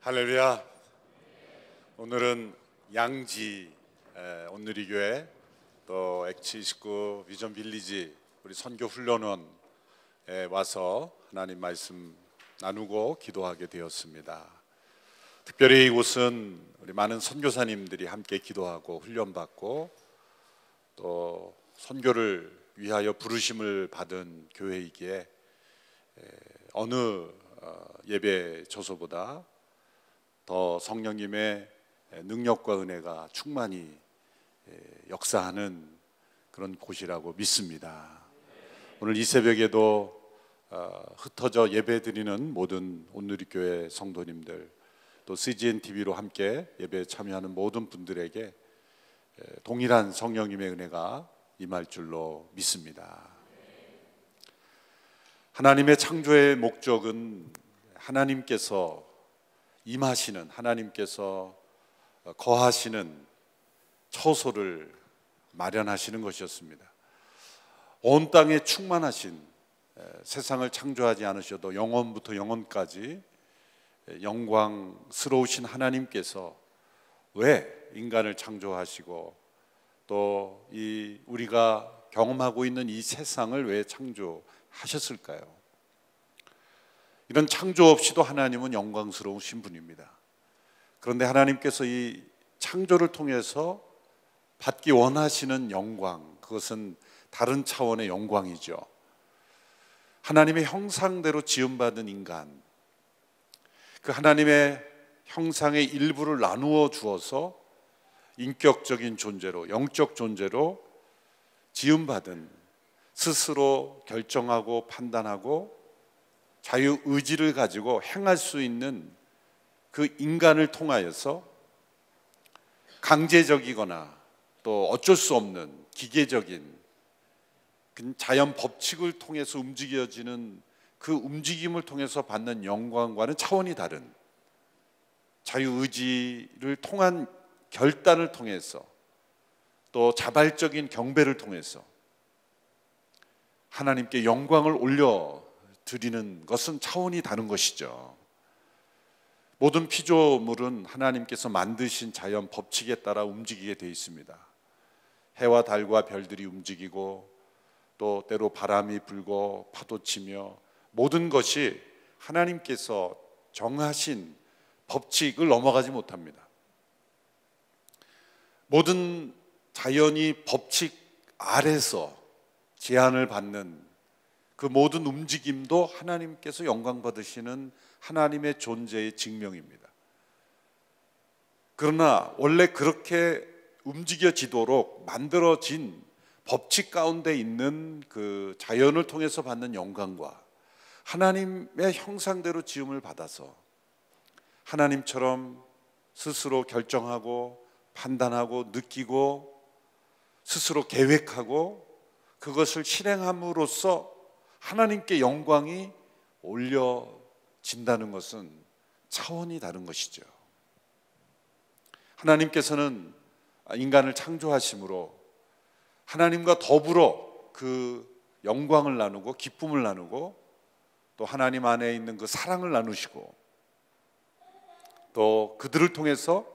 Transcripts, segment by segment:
할렐루야. 오늘은 양지 온누리교회 또 X29 비전 빌리지 우리 선교 훈련원에 와서 하나님 말씀 나누고 기도하게 되었습니다. 특별히 이곳은 우리 많은 선교사님들이 함께 기도하고 훈련받고 또 선교를 위하여 부르심을 받은 교회이기에 어느 예배 저소보다 더 성령님의 능력과 은혜가 충만히 역사하는 그런 곳이라고 믿습니다. 오늘 이 새벽에도 흩어져 예배드리는 모든 온누리교회 성도님들, 또 CGN TV로 함께 예배에 참여하는 모든 분들에게 동일한 성령님의 은혜가 임할 줄로 믿습니다. 하나님의 창조의 목적은 하나님께서 임하시는, 하나님께서 거하시는 처소를 마련하시는 것이었습니다. 온 땅에 충만하신, 세상을 창조하지 않으셔도 영원부터 영원까지 영광스러우신 하나님께서 왜 인간을 창조하시고 또 이 우리가 경험하고 있는 이 세상을 왜 창조하셨을까요? 이런 창조 없이도 하나님은 영광스러우신 분입니다. 그런데 하나님께서 이 창조를 통해서 받기 원하시는 영광, 그것은 다른 차원의 영광이죠. 하나님의 형상대로 지음받은 인간, 그 하나님의 형상의 일부를 나누어 주어서 인격적인 존재로, 영적 존재로 지음받은, 스스로 결정하고 판단하고 자유의지를 가지고 행할 수 있는 그 인간을 통하여서 강제적이거나 또 어쩔 수 없는 기계적인 자연 법칙을 통해서 움직여지는 그 움직임을 통해서 받는 영광과는 차원이 다른 자유의지를 통한 결단을 통해서 또 자발적인 경배를 통해서 하나님께 영광을 올려 드리는 것은 차원이 다른 것이죠. 모든 피조물은 하나님께서 만드신 자연 법칙에 따라 움직이게 되어 있습니다. 해와 달과 별들이 움직이고 또 때로 바람이 불고 파도치며 모든 것이 하나님께서 정하신 법칙을 넘어가지 못합니다. 모든 자연이 법칙 아래서 제한을 받는 그 모든 움직임도 하나님께서 영광 받으시는 하나님의 존재의 증명입니다. 그러나 원래 그렇게 움직여지도록 만들어진 법칙 가운데 있는 그 자연을 통해서 받는 영광과 하나님의 형상대로 지음을 받아서 하나님처럼 스스로 결정하고 판단하고 느끼고 스스로 계획하고 그것을 실행함으로써 하나님께 영광이 올려진다는 것은 차원이 다른 것이죠. 하나님께서는 인간을 창조하심으로 하나님과 더불어 그 영광을 나누고 기쁨을 나누고 또 하나님 안에 있는 그 사랑을 나누시고 또 그들을 통해서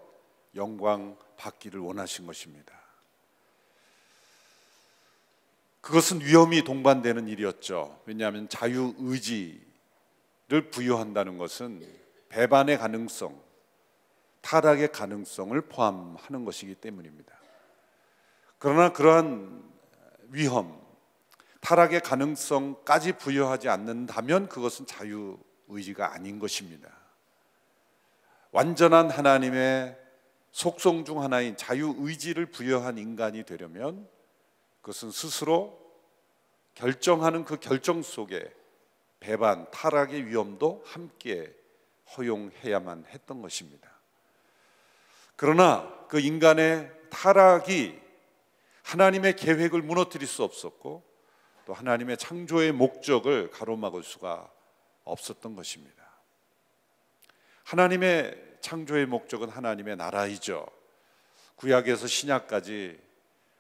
영광 받기를 원하신 것입니다. 그것은 위험이 동반되는 일이었죠. 왜냐하면 자유의지를 부여한다는 것은 배반의 가능성, 타락의 가능성을 포함하는 것이기 때문입니다. 그러나 그러한 위험, 타락의 가능성까지 부여하지 않는다면 그것은 자유의지가 아닌 것입니다. 완전한 하나님의 속성 중 하나인 자유의지를 부여한 인간이 되려면 그것은 스스로 결정하는 그 결정 속에 배반, 타락의 위험도 함께 허용해야만 했던 것입니다. 그러나 그 인간의 타락이 하나님의 계획을 무너뜨릴 수 없었고 또 하나님의 창조의 목적을 가로막을 수가 없었던 것입니다. 하나님의 창조의 목적은 하나님의 나라이죠. 구약에서 신약까지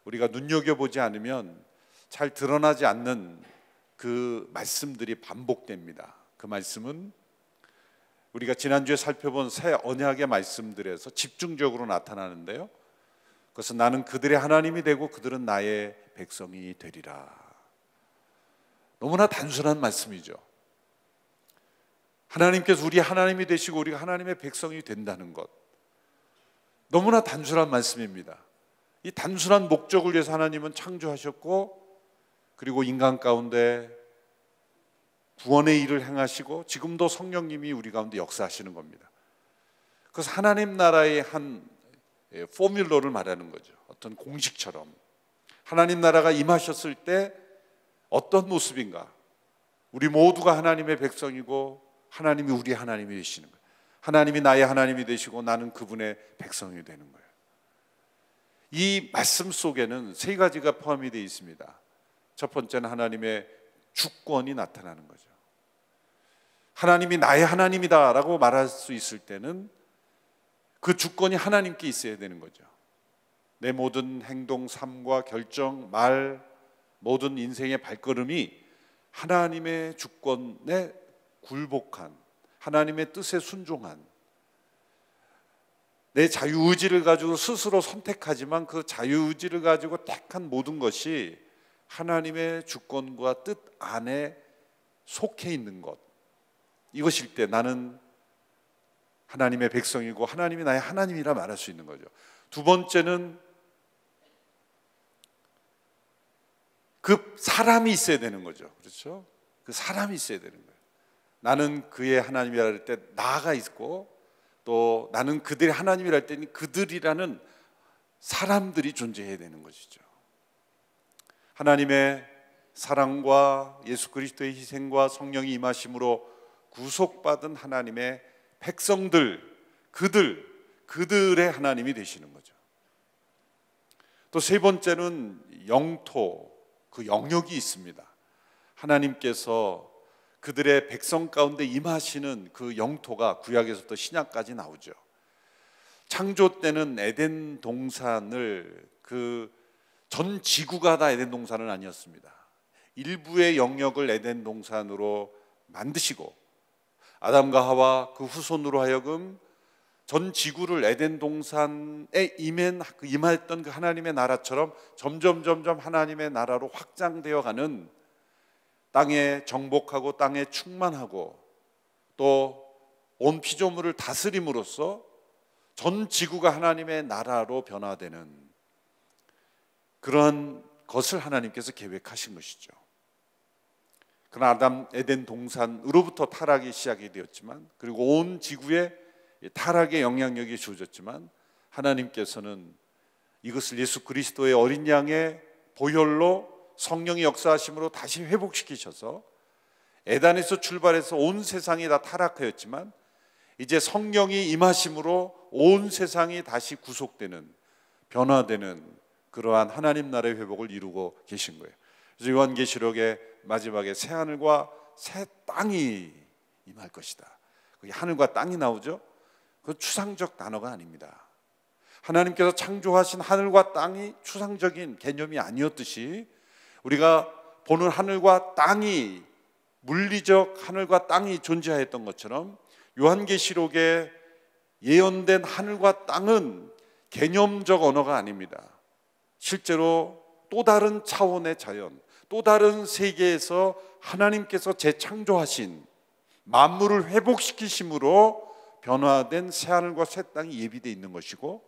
우리가 눈여겨보지 않으면 잘 드러나지 않는 그 말씀들이 반복됩니다. 그 말씀은 우리가 지난주에 살펴본 새 언약의 말씀들에서 집중적으로 나타나는데요, 그것은 나는 그들의 하나님이 되고 그들은 나의 백성이 되리라. 너무나 단순한 말씀이죠. 하나님께서 우리 하나님이 되시고 우리가 하나님의 백성이 된다는 것, 너무나 단순한 말씀입니다. 이 단순한 목적을 위해서 하나님은 창조하셨고, 그리고 인간 가운데 구원의 일을 행하시고 지금도 성령님이 우리 가운데 역사하시는 겁니다. 그래서 하나님 나라의 한 포뮬러를 말하는 거죠. 어떤 공식처럼 하나님 나라가 임하셨을 때 어떤 모습인가, 우리 모두가 하나님의 백성이고 하나님이 우리 하나님이 되시는 거예요. 하나님이 나의 하나님이 되시고 나는 그분의 백성이 되는 거예요. 이 말씀 속에는 세 가지가 포함이 되어 있습니다. 첫 번째는 하나님의 주권이 나타나는 거죠. 하나님이 나의 하나님이다 라고 말할 수 있을 때는 그 주권이 하나님께 있어야 되는 거죠. 내 모든 행동, 삶과 결정, 말, 모든 인생의 발걸음이 하나님의 주권에 굴복한, 하나님의 뜻에 순종한, 내 자유의지를 가지고 스스로 선택하지만 그 자유의지를 가지고 택한 모든 것이 하나님의 주권과 뜻 안에 속해 있는 것, 이것일 때 나는 하나님의 백성이고 하나님이 나의 하나님이라 말할 수 있는 거죠. 두 번째는 그 사람이 있어야 되는 거죠. 그렇죠? 그 사람이 있어야 되는 거예요. 나는 그의 하나님이라 할 때 나가 있고, 또 나는 그들의 하나님이라 할 때는 그들이라는 사람들이 존재해야 되는 것이죠. 하나님의 사랑과 예수 그리스도의 희생과 성령이 임하심으로 구속받은 하나님의 백성들, 그들의 하나님이 되시는 거죠. 또 세 번째는 영토, 그 영역이 있습니다. 하나님께서 그들의 백성 가운데 임하시는 그 영토가 구약에서부터 신약까지 나오죠. 창조 때는 에덴 동산을, 그 전 지구가 다 에덴 동산은 아니었습니다. 일부의 영역을 에덴 동산으로 만드시고 아담과 하와 그 후손으로 하여금 전 지구를 에덴 동산에 임했던 그 하나님의 나라처럼 점점 하나님의 나라로 확장되어 가는, 땅에 정복하고 땅에 충만하고 또 온 피조물을 다스림으로써 전 지구가 하나님의 나라로 변화되는 그러한 것을 하나님께서 계획하신 것이죠. 그러나 아담 에덴 동산으로부터 타락이 시작이 되었지만, 그리고 온 지구에 타락의 영향력이 주어졌지만, 하나님께서는 이것을 예수 그리스도의 어린 양의 보혈로 성령의 역사하심으로 다시 회복시키셔서 에덴에서 출발해서 온 세상이 다 타락하였지만 이제 성령이 임하심으로 온 세상이 다시 구속되는, 변화되는 그러한 하나님 나라의 회복을 이루고 계신 거예요. 그래서 요한계시록의 마지막에 새 하늘과 새 땅이 임할 것이다. 거기 하늘과 땅이 나오죠. 그 추상적 단어가 아닙니다. 하나님께서 창조하신 하늘과 땅이 추상적인 개념이 아니었듯이 우리가 보는 하늘과 땅이, 물리적 하늘과 땅이 존재하였던 것처럼 요한계시록에 예언된 하늘과 땅은 개념적 언어가 아닙니다. 실제로 또 다른 차원의 자연, 또 다른 세계에서 하나님께서 재창조하신, 만물을 회복시키심으로 변화된 새하늘과 새 땅이 예비되어 있는 것이고,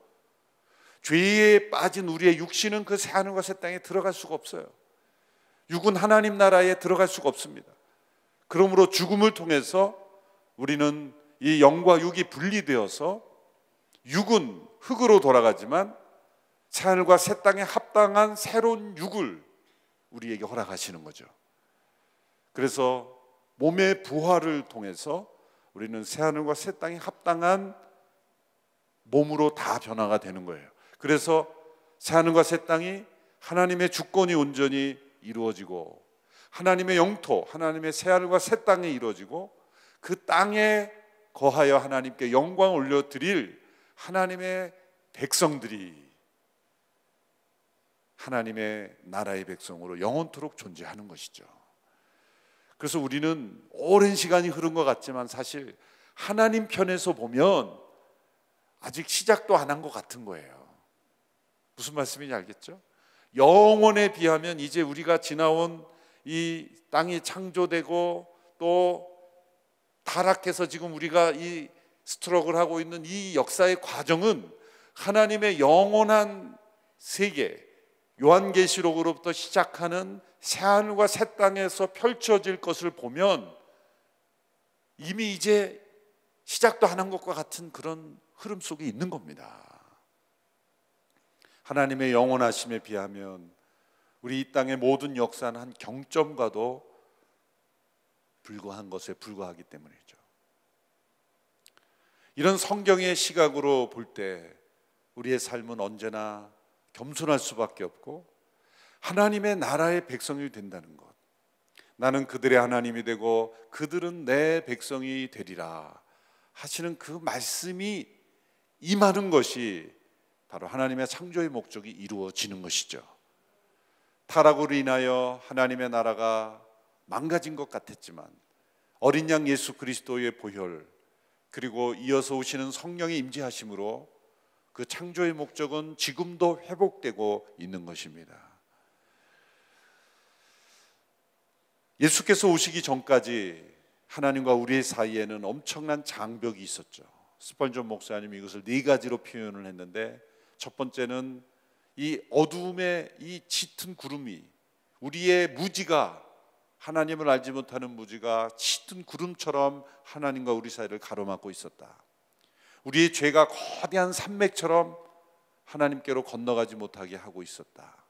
죄에 빠진 우리의 육신은 그 새하늘과 새 땅에 들어갈 수가 없어요. 육은 하나님 나라에 들어갈 수가 없습니다. 그러므로 죽음을 통해서 우리는 이 영과 육이 분리되어서 육은 흙으로 돌아가지만 새하늘과 새 땅에 합당한 새로운 육을 우리에게 허락하시는 거죠. 그래서 몸의 부활을 통해서 우리는 새하늘과 새 땅에 합당한 몸으로 다 변화가 되는 거예요. 그래서 새하늘과 새 땅이 하나님의 주권이 온전히 이루어지고, 하나님의 영토, 하나님의 새하늘과 새 땅에 이루어지고, 그 땅에 거하여 하나님께 영광을 올려드릴 하나님의 백성들이 하나님의 나라의 백성으로 영원토록 존재하는 것이죠. 그래서 우리는 오랜 시간이 흐른 것 같지만 사실 하나님 편에서 보면 아직 시작도 안 한 것 같은 거예요. 무슨 말씀인지 알겠죠? 영원에 비하면 이제 우리가 지나온 이 땅이 창조되고 또 타락해서 지금 우리가 이 스트럭을 하고 있는 이 역사의 과정은 하나님의 영원한 세계, 요한계시록으로부터 시작하는 새하늘과 새 땅에서 펼쳐질 것을 보면 이미 이제 시작도 안 한 것과 같은 그런 흐름 속에 있는 겁니다. 하나님의 영원하심에 비하면 우리 이 땅의 모든 역사는 한 경점과도 불과한 것에 불과하기 때문이죠. 이런 성경의 시각으로 볼 때 우리의 삶은 언제나 겸손할 수밖에 없고 하나님의 나라의 백성이 된다는 것, 나는 그들의 하나님이 되고 그들은 내 백성이 되리라 하시는 그 말씀이 임하는 것이 바로 하나님의 창조의 목적이 이루어지는 것이죠. 타락으로 인하여 하나님의 나라가 망가진 것 같았지만 어린 양 예수 그리스도의 보혈 그리고 이어서 오시는 성령의 임재하심으로 그 창조의 목적은 지금도 회복되고 있는 것입니다. 예수께서 오시기 전까지 하나님과 우리의 사이에는 엄청난 장벽이 있었죠. 스펄전 목사님이 이것을 네 가지로 표현을 했는데, 첫 번째는 이 어두움의 이 짙은 구름이, 우리의 무지가, 하나님을 알지 못하는 무지가 짙은 구름처럼 하나님과 우리 사이를 가로막고 있었다. 우리의 죄가 거대한 산맥처럼 하나님께로 건너가지 못하게 하고 있었다.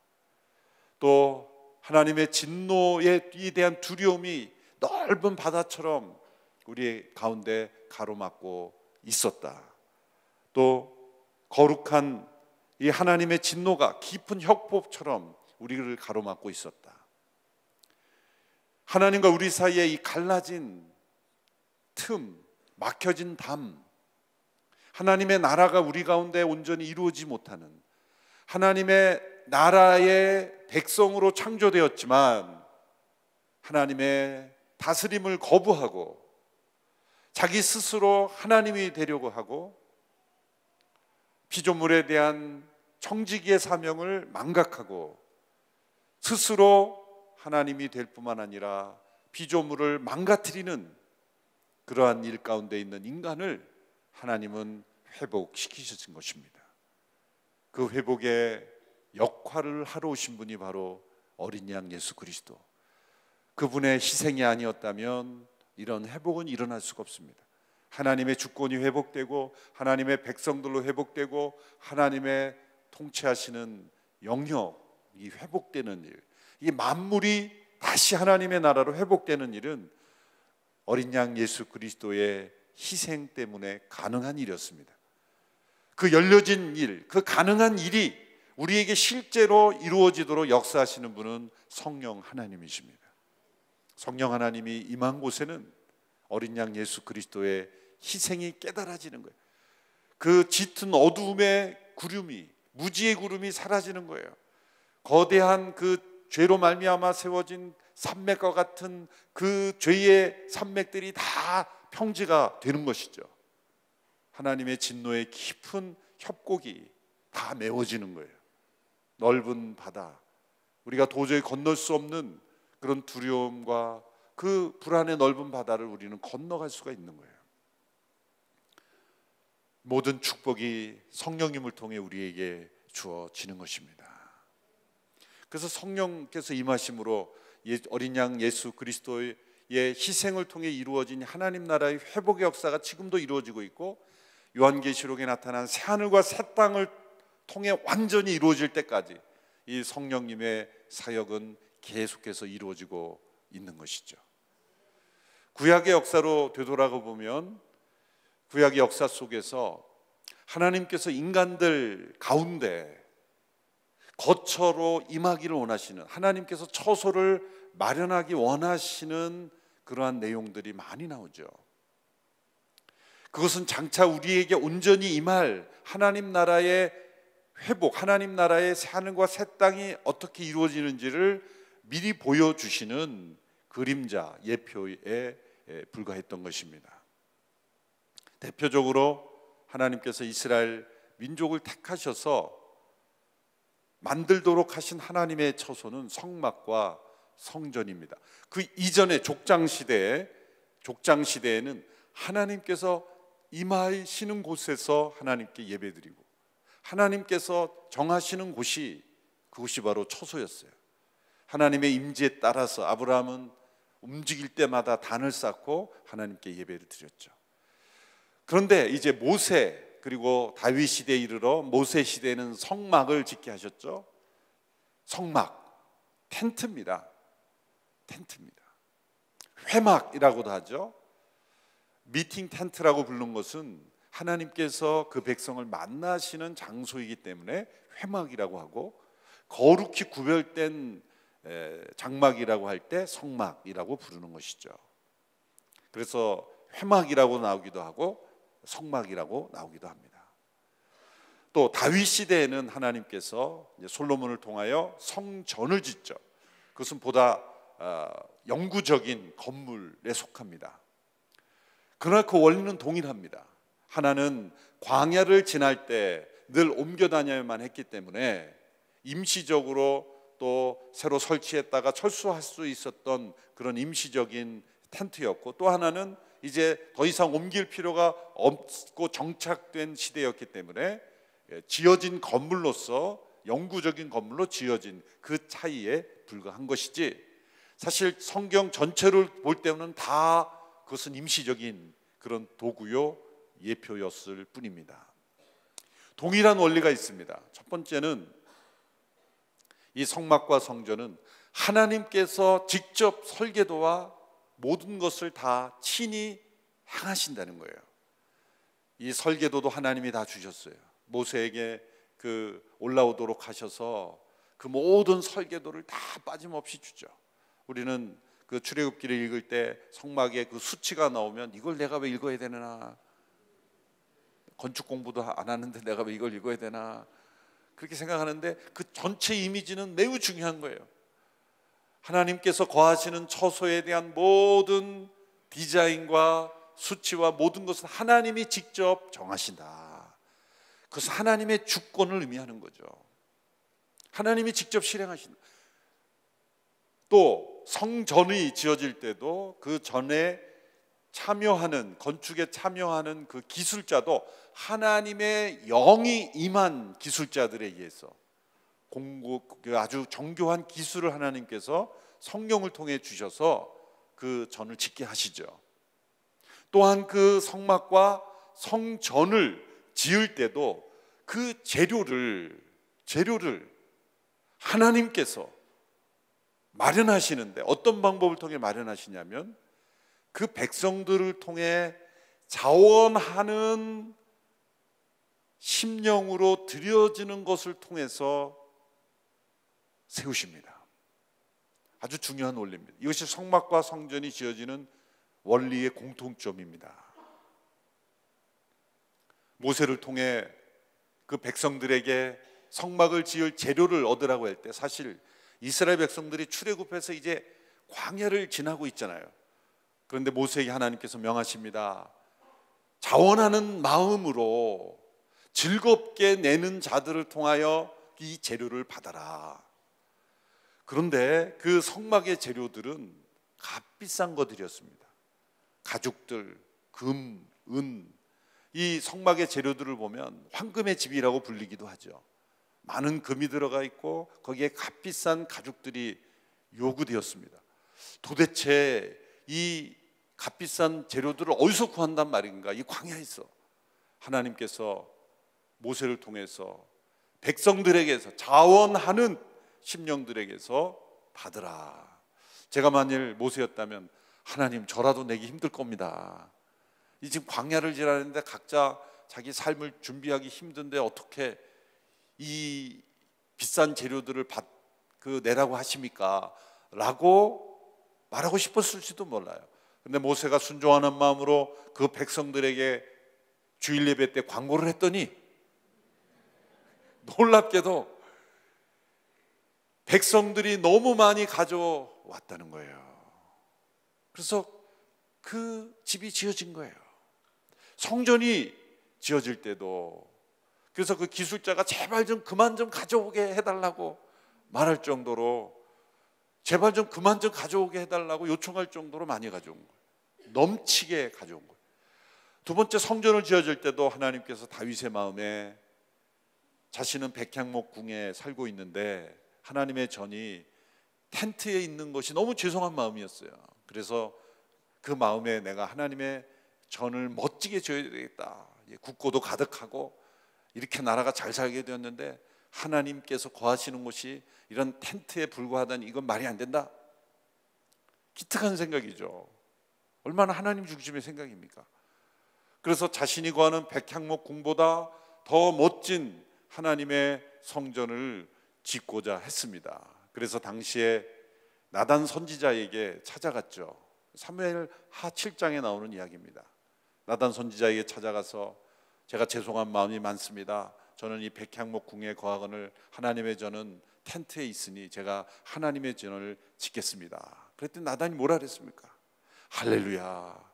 또 하나님의 진노에 대한 두려움이 넓은 바다처럼 우리의 가운데 가로막고 있었다. 또 거룩한 이 하나님의 진노가 깊은 혁법처럼 우리를 가로막고 있었다. 하나님과 우리 사이에 이 갈라진 틈, 막혀진 담, 하나님의 나라가 우리 가운데 온전히 이루어지지 못하는, 하나님의 나라의 백성으로 창조되었지만 하나님의 다스림을 거부하고 자기 스스로 하나님이 되려고 하고 피조물에 대한 청지기의 사명을 망각하고 스스로 하나님이 될 뿐만 아니라 피조물을 망가뜨리는 그러한 일 가운데 있는 인간을 하나님은 회복시키신 것입니다. 그 회복의 역할을 하러 오신 분이 바로 어린 양 예수 그리스도, 그분의 희생이 아니었다면 이런 회복은 일어날 수가 없습니다. 하나님의 주권이 회복되고 하나님의 백성들로 회복되고 하나님의 통치하시는 영역이 회복되는 일, 이 만물이 다시 하나님의 나라로 회복되는 일은 어린 양 예수 그리스도의 희생 때문에 가능한 일이었습니다. 그 열려진 일, 그 가능한 일이 우리에게 실제로 이루어지도록 역사하시는 분은 성령 하나님이십니다. 성령 하나님이 임한 곳에는 어린 양 예수 그리스도의 희생이 깨달아지는 거예요. 그 짙은 어두움의 구름이, 무지의 구름이 사라지는 거예요. 거대한 그 죄로 말미암아 세워진 산맥과 같은 그 죄의 산맥들이 다 평지가 되는 것이죠. 하나님의 진노의 깊은 협곡이 다 메워지는 거예요. 넓은 바다, 우리가 도저히 건널 수 없는 그런 두려움과 그 불안의 넓은 바다를 우리는 건너갈 수가 있는 거예요. 모든 축복이 성령님을 통해 우리에게 주어지는 것입니다. 그래서 성령께서 임하심으로 어린 양 예수 그리스도의 희생을 통해 이루어진 하나님 나라의 회복의 역사가 지금도 이루어지고 있고, 요한계시록에 나타난 새하늘과 새 땅을 통해 완전히 이루어질 때까지 이 성령님의 사역은 계속해서 이루어지고 있는 것이죠. 구약의 역사로 되돌아가 보면 구약의 역사 속에서 하나님께서 인간들 가운데 거처로 임하기를 원하시는, 하나님께서 처소를 마련하기 원하시는 그러한 내용들이 많이 나오죠. 그것은 장차 우리에게 온전히 임할 하나님 나라의 회복, 하나님 나라의 새하늘과 새 땅이 어떻게 이루어지는지를 미리 보여주시는 그림자, 예표에 불과했던 것입니다. 대표적으로 하나님께서 이스라엘 민족을 택하셔서 만들도록 하신 하나님의 처소는 성막과 성전입니다. 그 이전에 족장 시대에는 하나님께서 임하시는 곳에서 하나님께 예배드리고 하나님께서 정하시는 곳이 그곳이 바로 처소였어요. 하나님의 임재에 따라서 아브라함은 움직일 때마다 단을 쌓고 하나님께 예배를 드렸죠. 그런데 이제 모세 그리고 다윗 시대에 이르러 모세 시대에는 성막을 짓게 하셨죠. 성막, 텐트입니다. 회막이라고도 하죠. 미팅 텐트라고 부르는 것은 하나님께서 그 백성을 만나시는 장소이기 때문에 회막이라고 하고, 거룩히 구별된 장막이라고 할 때 성막이라고 부르는 것이죠. 그래서 회막이라고 나오기도 하고 성막이라고 나오기도 합니다. 또 다윗 시대에는 하나님께서 솔로몬을 통하여 성전을 짓죠. 그것은 보다 영구적인 건물에 속합니다. 그러나 그 원리는 동일합니다. 하나는 광야를 지날 때 늘 옮겨 다녀야만 했기 때문에 임시적으로 또 새로 설치했다가 철수할 수 있었던 그런 임시적인 텐트였고, 또 하나는 이제 더 이상 옮길 필요가 없고 정착된 시대였기 때문에 지어진 건물로서 영구적인 건물로 지어진 그 차이에 불과한 것이지, 사실 성경 전체를 볼 때는 다 그것은 임시적인 그런 도구요 예표였을 뿐입니다. 동일한 원리가 있습니다. 첫 번째는 이 성막과 성전은 하나님께서 직접 설계도와 모든 것을 다 친히 행하신다는 거예요. 이 설계도도 하나님이 다 주셨어요. 모세에게 그 올라오도록 하셔서 그 모든 설계도를 다 빠짐없이 주죠. 우리는 그 출애굽기를 읽을 때 성막에 그 수치가 나오면 이걸 내가 왜 읽어야 되나, 건축 공부도 안 하는데 내가 왜 이걸 읽어야 되나, 그렇게 생각하는데 그 전체 이미지는 매우 중요한 거예요. 하나님께서 거하시는 처소에 대한 모든 디자인과 수치와 모든 것은 하나님이 직접 정하신다. 그것은 하나님의 주권을 의미하는 거죠. 하나님이 직접 실행하신다. 또 성전이 지어질 때도 그 전에 참여하는, 건축에 참여하는 그 기술자도 하나님의 영이 임한 기술자들에 의해서 아주 정교한 기술을 하나님께서 성령을 통해 주셔서 그 전을 짓게 하시죠. 또한 그 성막과 성전을 지을 때도 그 재료를 하나님께서 마련하시는데, 어떤 방법을 통해 마련하시냐면 그 백성들을 통해 자원하는 심령으로 드려지는 것을 통해서 세우십니다. 아주 중요한 원리입니다. 이것이 성막과 성전이 지어지는 원리의 공통점입니다. 모세를 통해 그 백성들에게 성막을 지을 재료를 얻으라고 할 때, 사실 이스라엘 백성들이 출애굽해서 이제 광야를 지나고 있잖아요. 그런데 모세에게 하나님께서 명하십니다. 자원하는 마음으로 즐겁게 내는 자들을 통하여 이 재료를 받아라. 그런데 그 성막의 재료들은 값비싼 것들이었습니다. 가죽들, 금, 은, 이 성막의 재료들을 보면 황금의 집이라고 불리기도 하죠. 많은 금이 들어가 있고 거기에 값비싼 가죽들이 요구되었습니다. 도대체 이 값비싼 재료들을 어디서 구한단 말인가? 이 광야에서. 하나님께서 모세를 통해서 백성들에게서, 자원하는 심령들에게서 받으라. 제가 만일 모세였다면 하나님, 저라도 내기 힘들 겁니다. 이 지금 광야를 지나는데 각자 자기 삶을 준비하기 힘든데 어떻게 이 비싼 재료들을 내라고 하십니까? 라고 말하고 싶었을지도 몰라요. 근데 모세가 순종하는 마음으로 그 백성들에게 주일 예배 때 광고를 했더니 놀랍게도 백성들이 너무 많이 가져왔다는 거예요. 그래서 그 집이 지어진 거예요. 성전이 지어질 때도, 그래서 그 기술자가 제발 좀 그만 좀 가져오게 해달라고 말할 정도로, 제발 좀 그만 좀 가져오게 해달라고 요청할 정도로 많이 가져온 거예요. 넘치게 가져온 거예요. 두 번째, 성전을 지어질 때도 하나님께서 다윗의 마음에, 자신은 백향목 궁에 살고 있는데 하나님의 전이 텐트에 있는 것이 너무 죄송한 마음이었어요. 그래서 그 마음에 내가 하나님의 전을 멋지게 지어야 되겠다, 국고도 가득하고 이렇게 나라가 잘 살게 되었는데 하나님께서 거하시는 곳이 이런 텐트에 불과하다니 이건 말이 안 된다. 기특한 생각이죠. 얼마나 하나님 중심의 생각입니까? 그래서 자신이 거하는 백향목 궁보다 더 멋진 하나님의 성전을 짓고자 했습니다. 그래서 당시에 나단 선지자에게 찾아갔죠. 사무엘하 7장에 나오는 이야기입니다. 나단 선지자에게 찾아가서 제가 죄송한 마음이 많습니다. 저는 이 백향목 궁에 거하거늘 하나님의 전은 텐트에 있으니 제가 하나님의 전을 짓겠습니다. 그랬더니 나단이 뭐라 그랬습니까? 할렐루야,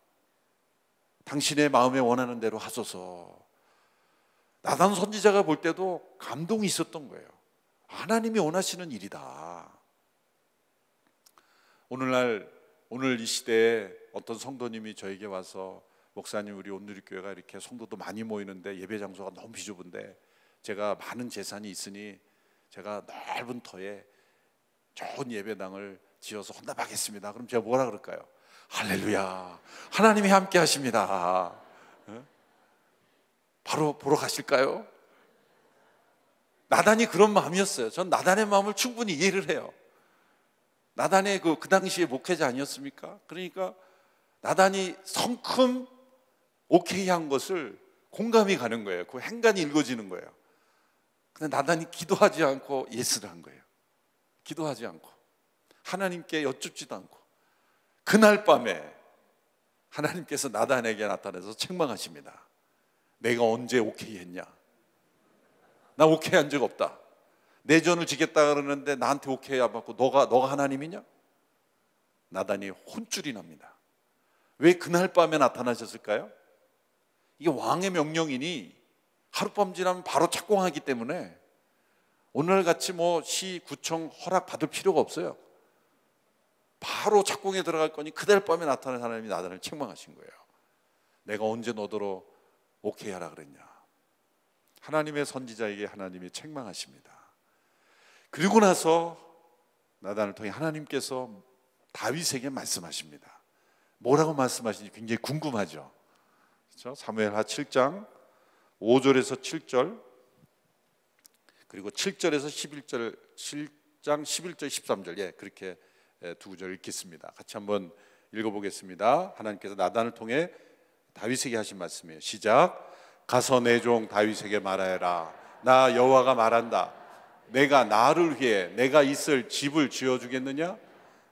당신의 마음에 원하는 대로 하소서. 나단 선지자가 볼 때도 감동이 있었던 거예요. 하나님이 원하시는 일이다. 오늘 이 시대에 어떤 성도님이 저에게 와서, 목사님, 우리 온누리교회가 이렇게 성도도 많이 모이는데 예배 장소가 너무 비좁은데 제가 많은 재산이 있으니 제가 넓은 터에 좋은 예배당을 지어서 헌납하겠습니다. 그럼 제가 뭐라 그럴까요? 할렐루야, 하나님이 함께 하십니다. 바로 보러 가실까요? 나단이 그런 마음이었어요. 전 나단의 마음을 충분히 이해를 해요. 나단의 그 당시에 목회자 아니었습니까? 그러니까 나단이 성큼 오케이 한 것을 공감이 가는 거예요. 그 행간이 읽어지는 거예요. 근데 나단이 기도하지 않고 예스를 한 거예요. 기도하지 않고 하나님께 여쭙지도 않고, 그날 밤에 하나님께서 나단에게 나타나서 책망하십니다. 내가 언제 오케이 했냐? 나 오케이 한 적 없다. 내 전을 지겠다 그러는데 나한테 오케이 안 받고 너가 하나님이냐? 나단이 혼쭐이 납니다. 왜 그날 밤에 나타나셨을까요? 이게 왕의 명령이니 하룻밤 지나면 바로 착공하기 때문에 오늘같이 시, 구청 허락 받을 필요가 없어요. 바로 착공에 들어갈 거니 그날 밤에 나타난 하나님이 나단을 책망하신 거예요. 내가 언제 너더러 오케이 하라 그랬냐? 하나님의 선지자에게 하나님이 책망하십니다. 그리고 나서 나단을 통해 하나님께서 다윗에게 말씀하십니다. 뭐라고 말씀하시는지 굉장히 궁금하죠. 그렇죠? 사무엘하 7장 5절에서 7절, 그리고 7절에서 11절, 7장 11절 13절, 그렇게 두 구절 읽겠습니다. 같이 한번 읽어보겠습니다. 하나님께서 나단을 통해 다윗에게 하신 말씀이에요. 시작. 가서 내 종 다윗에게 말하여라. 나 여호와가 말한다. 내가 나를 위해 내가 있을 집을 지어주겠느냐?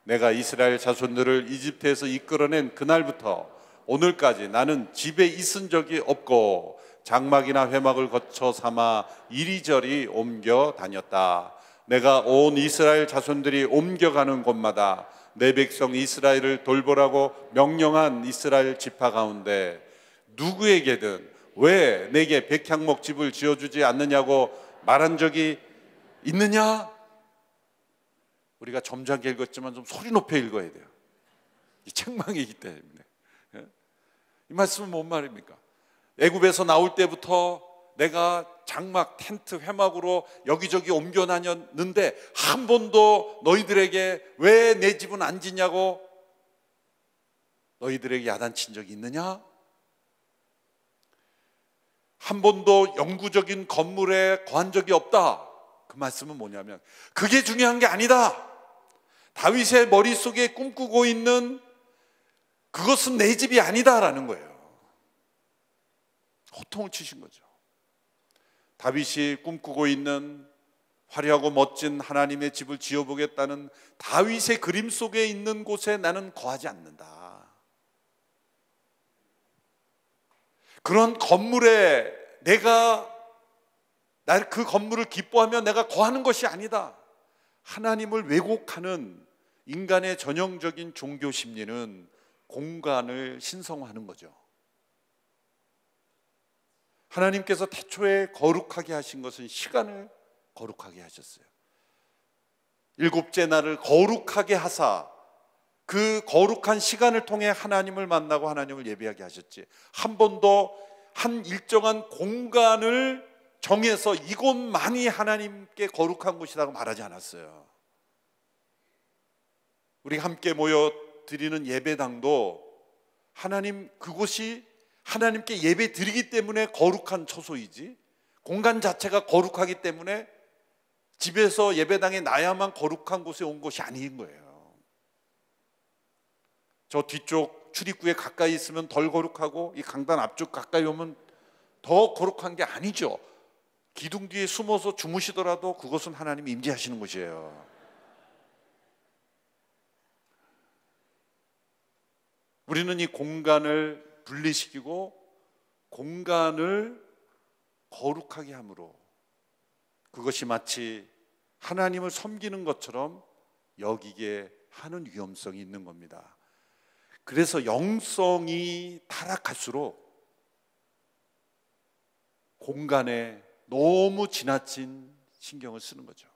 내가 이스라엘 자손들을 이집트에서 이끌어낸 그날부터 오늘까지 나는 집에 있은 적이 없고 장막이나 회막을 거쳐 삼아 이리저리 옮겨 다녔다. 내가 온 이스라엘 자손들이 옮겨가는 곳마다 내 백성 이스라엘을 돌보라고 명령한 이스라엘 지파 가운데 누구에게든 왜 내게 백향목 집을 지어주지 않느냐고 말한 적이 있느냐? 우리가 점잖게 읽었지만 좀 소리 높여 읽어야 돼요. 이 책망이기 때문에. 이 말씀은 뭔 말입니까? 애굽에서 나올 때부터 내가 장막, 텐트, 회막으로 여기저기 옮겨 다녔는데 한 번도 너희들에게 왜 내 집은 안 짓냐고 너희들에게 야단친 적이 있느냐? 한 번도 영구적인 건물에 거한 적이 없다. 그 말씀은 뭐냐면 그게 중요한 게 아니다. 다윗의 머릿속에 꿈꾸고 있는 그것은 내 집이 아니다라는 거예요. 호통을 치신 거죠. 다윗이 꿈꾸고 있는 화려하고 멋진 하나님의 집을 지어보겠다는 다윗의 그림 속에 있는 곳에 나는 거하지 않는다. 그런 건물에 내가 그 건물을 기뻐하며 내가 거하는 것이 아니다. 하나님을 왜곡하는 인간의 전형적인 종교 심리는 공간을 신성화하는 거죠. 하나님께서 태초에 거룩하게 하신 것은 시간을 거룩하게 하셨어요. 일곱째 날을 거룩하게 하사 그 거룩한 시간을 통해 하나님을 만나고 하나님을 예배하게 하셨지, 한 번도 한 일정한 공간을 정해서 이곳만이 하나님께 거룩한 곳이라고 말하지 않았어요. 우리가 함께 모여 드리는 예배당도 하나님, 그곳이 하나님께 예배 드리기 때문에 거룩한 처소이지, 공간 자체가 거룩하기 때문에 집에서 예배당에 나야만 거룩한 곳에 온 것이 아닌 거예요. 저 뒤쪽 출입구에 가까이 있으면 덜 거룩하고 이 강단 앞쪽 가까이 오면 더 거룩한 게 아니죠. 기둥 뒤에 숨어서 주무시더라도 그것은 하나님이 임재하시는 곳이에요. 우리는 이 공간을 분리시키고 공간을 거룩하게 함으로 그것이 마치 하나님을 섬기는 것처럼 여기게 하는 위험성이 있는 겁니다. 그래서 영성이 타락할수록 공간에 너무 지나친 신경을 쓰는 거죠.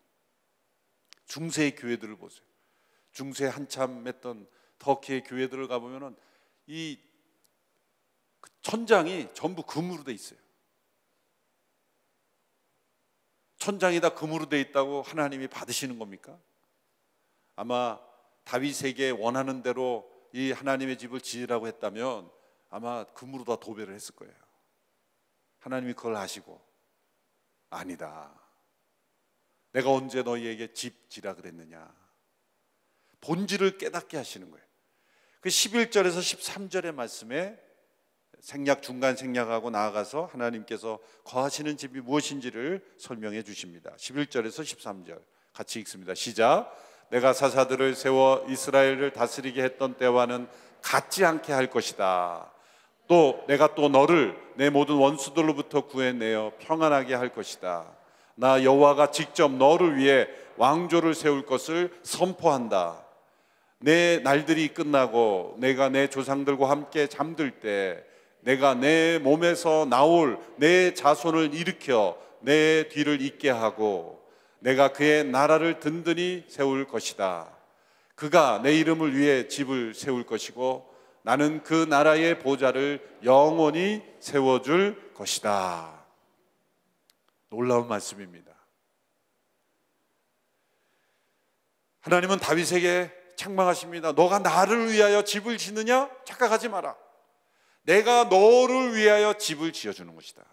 중세의 교회들을 보세요. 중세 한참 했던 터키의 교회들을 가보면은 이 천장이 전부 금으로 돼 있어요. 천장이 다 금으로 돼 있다고 하나님이 받으시는 겁니까? 아마 다윗에게 원하는 대로 이 하나님의 집을 지으라고 했다면 아마 금으로 다 도배를 했을 거예요. 하나님이 그걸 아시고, 아니다, 내가 언제 너희에게 집 지라 그랬느냐, 본질을 깨닫게 하시는 거예요. 그 11절에서 13절의 말씀에 생략, 중간 생략하고 나아가서 하나님께서 거하시는 집이 무엇인지를 설명해 주십니다. 11절에서 13절 같이 읽습니다. 시작. 내가 사사들을 세워 이스라엘을 다스리게 했던 때와는 같지 않게 할 것이다. 또 내가 또 너를 내 모든 원수들로부터 구해내어 평안하게 할 것이다. 나 여호와가 직접 너를 위해 왕조를 세울 것을 선포한다. 내 날들이 끝나고 내가 내 조상들과 함께 잠들 때 내가 내 몸에서 나올 내 자손을 일으켜 내 뒤를 잇게 하고 내가 그의 나라를 든든히 세울 것이다. 그가 내 이름을 위해 집을 세울 것이고 나는 그 나라의 보좌를 영원히 세워줄 것이다. 놀라운 말씀입니다. 하나님은 다윗에게 책망하십니다. 너가 나를 위하여 집을 짓느냐? 착각하지 마라. 내가 너를 위하여 집을 지어주는 것이다.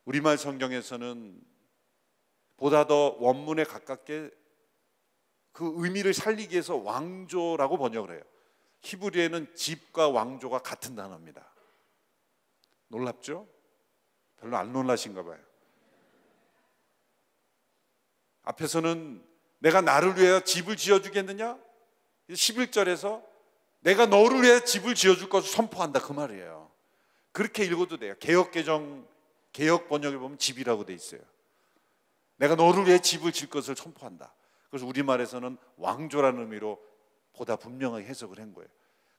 우리말 성경에서는 보다 더 원문에 가깝게 그 의미를 살리기 위해서 왕조라고 번역을 해요. 히브리에는 집과 왕조가 같은 단어입니다. 놀랍죠? 별로 안 놀라신가 봐요. 앞에서는 내가 나를 위하여 집을 지어주겠느냐? 11절에서 내가 너를 위해 집을 지어줄 것을 선포한다, 그 말이에요. 그렇게 읽어도 돼요. 개역개정, 개역 번역에 보면 집이라고 돼 있어요. 내가 너를 위해 집을 질 것을 선포한다. 그래서 우리말에서는 왕조라는 의미로 보다 분명하게 해석을 한 거예요.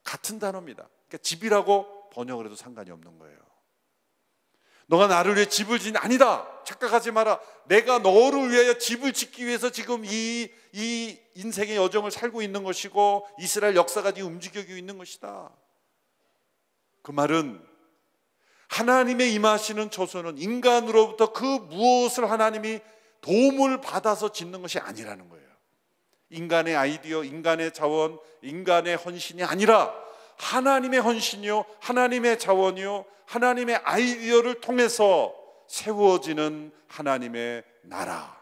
같은 단어입니다. 그러니까 집이라고 번역을 해도 상관이 없는 거예요. 너가 나를 위해 집을 짓는, 아니다, 착각하지 마라. 내가 너를 위하여 집을 짓기 위해서 지금 이 인생의 여정을 살고 있는 것이고 이스라엘 역사가 지금 움직이고 있는 것이다. 그 말은 하나님의 임하시는 처소는 인간으로부터 그 무엇을 하나님이 도움을 받아서 짓는 것이 아니라는 거예요. 인간의 아이디어, 인간의 자원, 인간의 헌신이 아니라 하나님의 헌신이요, 하나님의 자원이요, 하나님의 아이디어를 통해서 세워지는 하나님의 나라.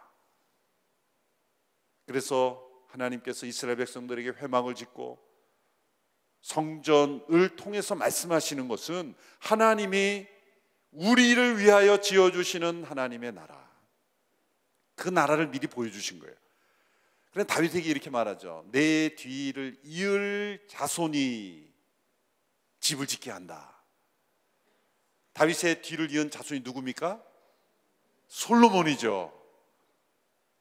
그래서 하나님께서 이스라엘 백성들에게 회막을 짓고 성전을 통해서 말씀하시는 것은 하나님이 우리를 위하여 지어주시는 하나님의 나라, 그 나라를 미리 보여주신 거예요. 그래서 다윗에게 이렇게 말하죠. 내 뒤를 이을 자손이 집을 짓게 한다. 다윗의 뒤를 이은 자손이 누굽니까? 솔로몬이죠.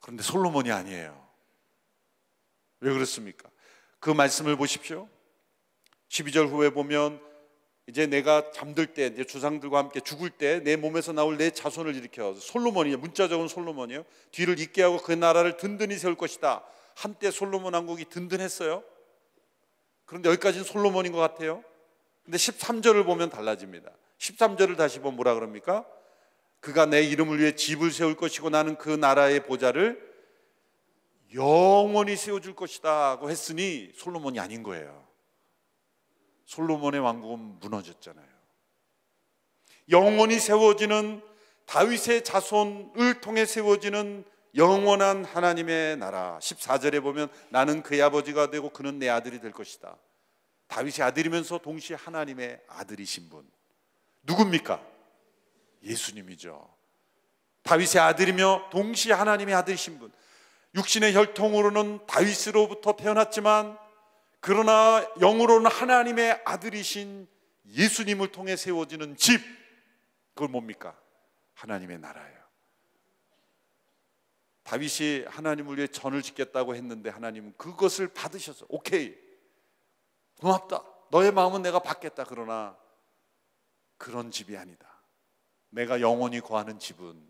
그런데 솔로몬이 아니에요. 왜 그렇습니까? 그 말씀을 보십시오. 12절 후에 보면 이제 내가 잠들 때, 이제 조상들과 함께 죽을 때 내 몸에서 나올 내 자손을 일으켜, 솔로몬이, 문자 적은 솔로몬이요, 뒤를 잇게 하고 그 나라를 든든히 세울 것이다. 한때 솔로몬 왕국이 든든했어요. 그런데 여기까지는 솔로몬인 것 같아요. 근데 13절을 보면 달라집니다. 13절을 다시 보면 뭐라 그럽니까? 그가 내 이름을 위해 집을 세울 것이고 나는 그 나라의 보좌를 영원히 세워줄 것이다 하고 했으니 솔로몬이 아닌 거예요. 솔로몬의 왕국은 무너졌잖아요. 영원히 세워지는 다윗의 자손을 통해 세워지는 영원한 하나님의 나라. 14절에 보면 나는 그의 아버지가 되고 그는 내 아들이 될 것이다. 다윗의 아들이면서 동시에 하나님의 아들이신 분 누굽니까? 예수님이죠. 다윗의 아들이며 동시에 하나님의 아들이신 분. 육신의 혈통으로는 다윗으로부터 태어났지만 그러나 영으로는 하나님의 아들이신 예수님을 통해 세워지는 집, 그걸 뭡니까? 하나님의 나라예요. 다윗이 하나님을 위해 전을 짓겠다고 했는데 하나님은 그것을 받으셔서 오케이, 고맙다, 너의 마음은 내가 받겠다. 그러나 그런 집이 아니다. 내가 영원히 거하는 집은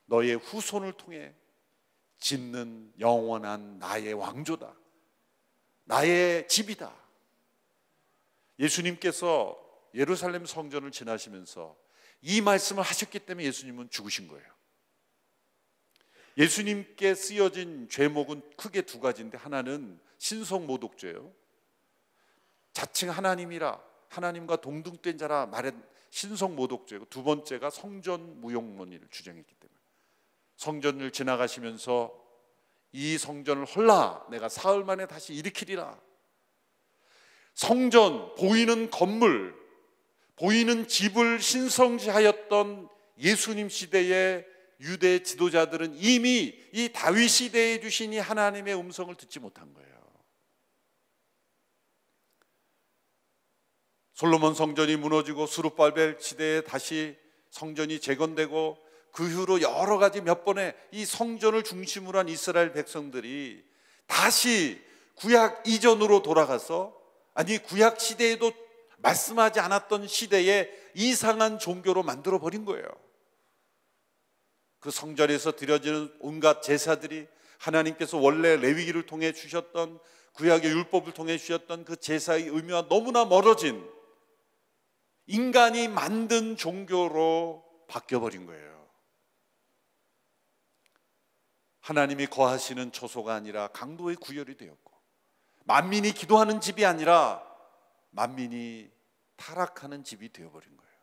너의 후손을 통해 짓는 영원한 나의 왕조다, 나의 집이다. 예수님께서 예루살렘 성전을 지나시면서 이 말씀을 하셨기 때문에 예수님은 죽으신 거예요. 예수님께 쓰여진 죄목은 크게 두 가지인데, 하나는 신성모독죄예요. 자칭 하나님이라, 하나님과 동등된 자라 말한 신성모독죄고, 두 번째가 성전무용론을 주장했기 때문에 성전을 지나가시면서 이 성전을 헐라 내가 사흘 만에 다시 일으키리라. 성전, 보이는 건물, 보이는 집을 신성시하였던 예수님 시대의 유대 지도자들은 이미 이 다윗 시대에 주신 이 하나님의 음성을 듣지 못한 거예요. 솔로몬 성전이 무너지고 스룹바벨 시대에 다시 성전이 재건되고 그 후로 여러 가지 몇 번의 이 성전을 중심으로 한 이스라엘 백성들이 다시 구약 이전으로 돌아가서, 아니 구약 시대에도 말씀하지 않았던 시대에 이상한 종교로 만들어 버린 거예요. 그 성전에서 드려지는 온갖 제사들이 하나님께서 원래 레위기를 통해 주셨던, 구약의 율법을 통해 주셨던 그 제사의 의미와 너무나 멀어진 인간이 만든 종교로 바뀌어버린 거예요. 하나님이 거하시는 처소가 아니라 강도의 구열이 되었고, 만민이 기도하는 집이 아니라 만민이 타락하는 집이 되어버린 거예요.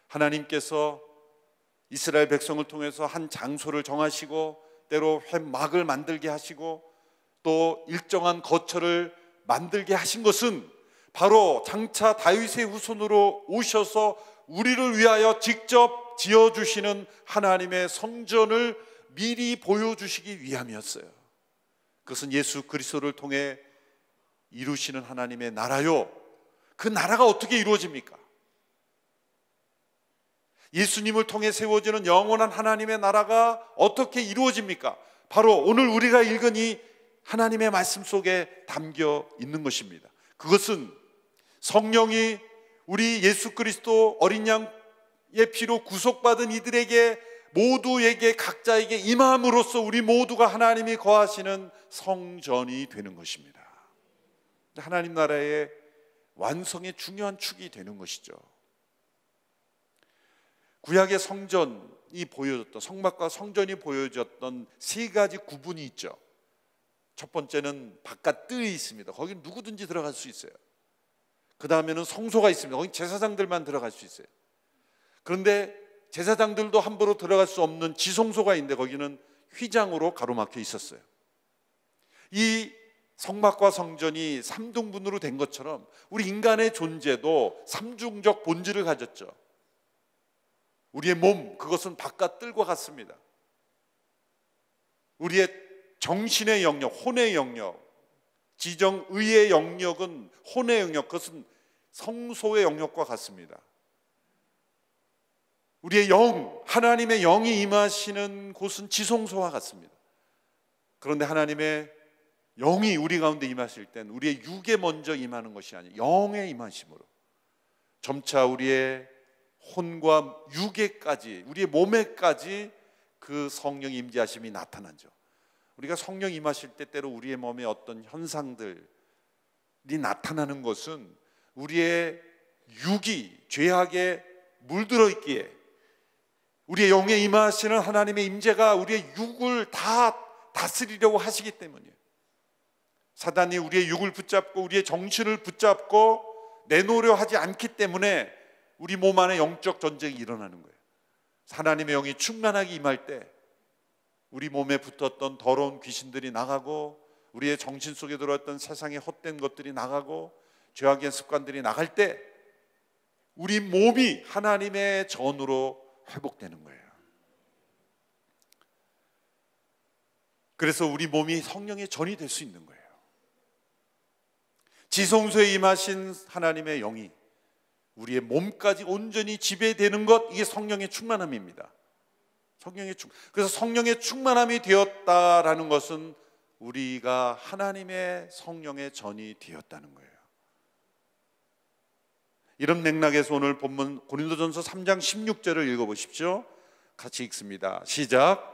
하나님께서 이스라엘 백성을 통해서 한 장소를 정하시고 때로 회막을 만들게 하시고 또 일정한 거처를 만들게 하신 것은 바로 장차 다윗의 후손으로 오셔서 우리를 위하여 직접 지어주시는 하나님의 성전을 미리 보여주시기 위함이었어요. 그것은 예수 그리스도를 통해 이루시는 하나님의 나라요. 그 나라가 어떻게 이루어집니까? 예수님을 통해 세워지는 영원한 하나님의 나라가 어떻게 이루어집니까? 바로 오늘 우리가 읽은 이 하나님의 말씀 속에 담겨 있는 것입니다. 그것은 성령이 우리 예수 그리스도 어린 양의 피로 구속받은 이들에게 모두에게 각자에게 임함으로써 우리 모두가 하나님이 거하시는 성전이 되는 것입니다. 하나님 나라의 완성의 중요한 축이 되는 것이죠. 구약의 성전이 보여줬던, 성막과 성전이 보여줬던 세 가지 구분이 있죠. 첫 번째는 바깥 뜰이 있습니다. 거기는 누구든지 들어갈 수 있어요. 그 다음에는 성소가 있습니다. 거기 제사장들만 들어갈 수 있어요. 그런데 제사장들도 함부로 들어갈 수 없는 지성소가 있는데 거기는 휘장으로 가로막혀 있었어요. 이 성막과 성전이 삼등분으로 된 것처럼 우리 인간의 존재도 삼중적 본질을 가졌죠. 우리의 몸, 그것은 바깥 뜰과 같습니다. 우리의 정신의 영역, 혼의 영역, 지정의의 영역은 혼의 영역, 그것은 성소의 영역과 같습니다. 우리의 영, 하나님의 영이 임하시는 곳은 지성소와 같습니다. 그런데 하나님의 영이 우리 가운데 임하실 땐 우리의 육에 먼저 임하는 것이 아니라 영의 임하심으로 점차 우리의 혼과 육에까지, 우리의 몸에까지 그 성령 임재하심이 나타나죠. 우리가 성령 임하실 때 때로 우리의 몸에 어떤 현상들이 나타나는 것은 우리의 육이 죄악에 물들어 있기에, 우리의 영에 임하시는 하나님의 임재가 우리의 육을 다 다스리려고 하시기 때문이에요. 사단이 우리의 육을 붙잡고 우리의 정신을 붙잡고 내놓으려 하지 않기 때문에 우리 몸 안에 영적 전쟁이 일어나는 거예요. 하나님의 영이 충만하게 임할 때 우리 몸에 붙었던 더러운 귀신들이 나가고, 우리의 정신 속에 들어왔던 세상의 헛된 것들이 나가고, 죄악의 습관들이 나갈 때 우리 몸이 하나님의 전으로 회복되는 거예요. 그래서 우리 몸이 성령의 전이 될 수 있는 거예요. 지성소에 임하신 하나님의 영이 우리의 몸까지 온전히 지배되는 것, 이게 성령의 충만함입니다. 그래서 성령의 충만함이 되었다라는 것은 우리가 하나님의 성령의 전이 되었다는 거예요. 이런 맥락에서 오늘 본문 고린도전서 3장 16절을 읽어보십시오. 같이 읽습니다. 시작.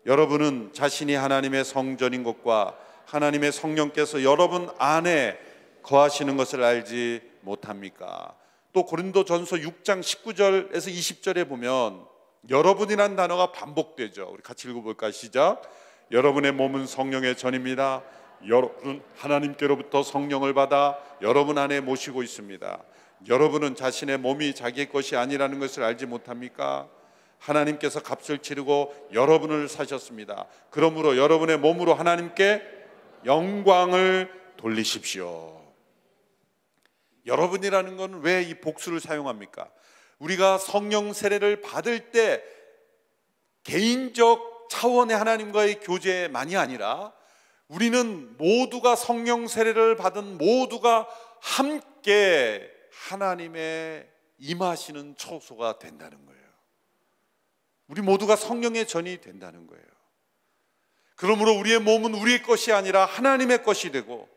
여러분은 자신이 하나님의 성전인 것과 하나님의 성령께서 여러분 안에 거하시는 것을 알지 못합니까? 또 고린도전서 6장 19절에서 20절에 보면 여러분이란 단어가 반복되죠. 우리 같이 읽어볼까요? 시작. 여러분의 몸은 성령의 전입니다. 여러분은 하나님께로부터 성령을 받아 여러분 안에 모시고 있습니다. 여러분은 자신의 몸이 자기의 것이 아니라는 것을 알지 못합니까? 하나님께서 값을 치르고 여러분을 사셨습니다. 그러므로 여러분의 몸으로 하나님께 영광을 돌리십시오. 여러분이라는 건 왜 이 복수를 사용합니까? 우리가 성령 세례를 받을 때 개인적 차원의 하나님과의 교제만이 아니라 우리는 모두가 성령 세례를 받은 모두가 함께 하나님의 임하시는 처소가 된다는 거예요. 우리 모두가 성령의 전이 된다는 거예요. 그러므로 우리의 몸은 우리의 것이 아니라 하나님의 것이 되고,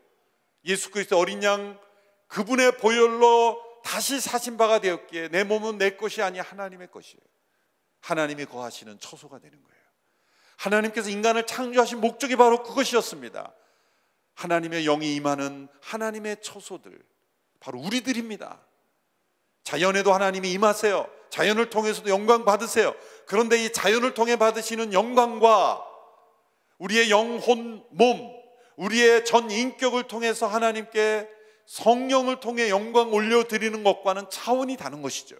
예수 그리스도 어린 양 그분의 보혈로 다시 사신 바가 되었기에 내 몸은 내 것이 아니 하나님의 것이에요. 하나님이 거하시는 처소가 되는 거예요. 하나님께서 인간을 창조하신 목적이 바로 그것이었습니다. 하나님의 영이 임하는 하나님의 처소들, 바로 우리들입니다. 자연에도 하나님이 임하세요. 자연을 통해서도 영광 받으세요. 그런데 이 자연을 통해 받으시는 영광과 우리의 영혼, 몸, 우리의 전 인격을 통해서 하나님께 성령을 통해 영광 올려드리는 것과는 차원이 다른 것이죠.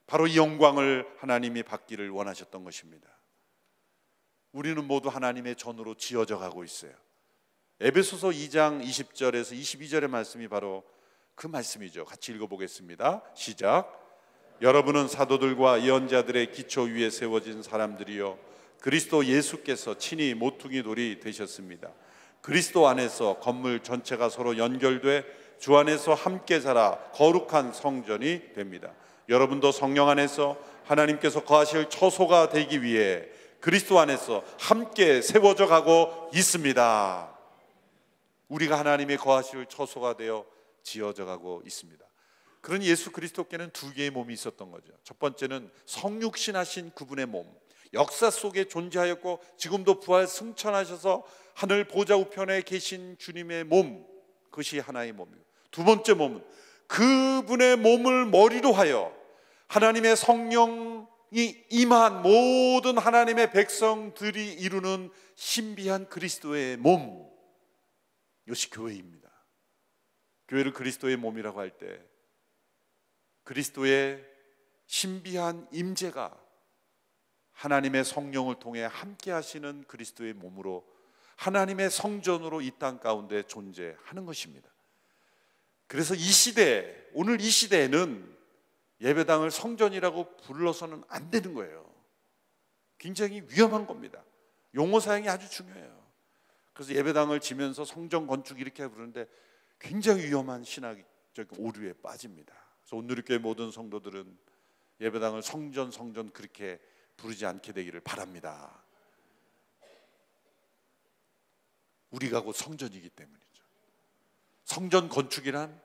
바로 이 영광을 하나님이 받기를 원하셨던 것입니다. 우리는 모두 하나님의 전으로 지어져 가고 있어요. 에베소서 2장 20절에서 22절의 말씀이 바로 그 말씀이죠. 같이 읽어보겠습니다. 시작. 여러분은 사도들과 예언자들의 기초 위에 세워진 사람들이요 그리스도 예수께서 친히 모퉁이 돌이 되셨습니다. 그리스도 안에서 건물 전체가 서로 연결돼 주 안에서 함께 자라 거룩한 성전이 됩니다. 여러분도 성령 안에서 하나님께서 거하실 처소가 되기 위해 그리스도 안에서 함께 세워져 가고 있습니다. 우리가 하나님의 거하실 처소가 되어 지어져 가고 있습니다. 그런 예수 그리스도께는 두 개의 몸이 있었던 거죠. 첫 번째는 성육신하신 그분의 몸, 역사 속에 존재하였고 지금도 부활 승천하셔서 하늘 보좌 우편에 계신 주님의 몸, 그것이 하나의 몸이고, 두 번째 몸은 그분의 몸을 머리로 하여 하나님의 성령이 임한 모든 하나님의 백성들이 이루는 신비한 그리스도의 몸, 이것이 교회입니다. 교회를 그리스도의 몸이라고 할 때 그리스도의 신비한 임재가 하나님의 성령을 통해 함께 하시는 그리스도의 몸으로 하나님의 성전으로 이 땅 가운데 존재하는 것입니다. 그래서 이 시대, 오늘 이 시대에는 예배당을 성전이라고 불러서는 안 되는 거예요. 굉장히 위험한 겁니다. 용어 사용이 아주 중요해요. 그래서 예배당을 지면서 성전 건축 이렇게 부르는데 굉장히 위험한 신학적 오류에 빠집니다. 그래서 온누리교회 모든 성도들은 예배당을 성전 그렇게 부르지 않게 되기를 바랍니다. 우리가 곧 성전이기 때문이죠. 성전 건축이란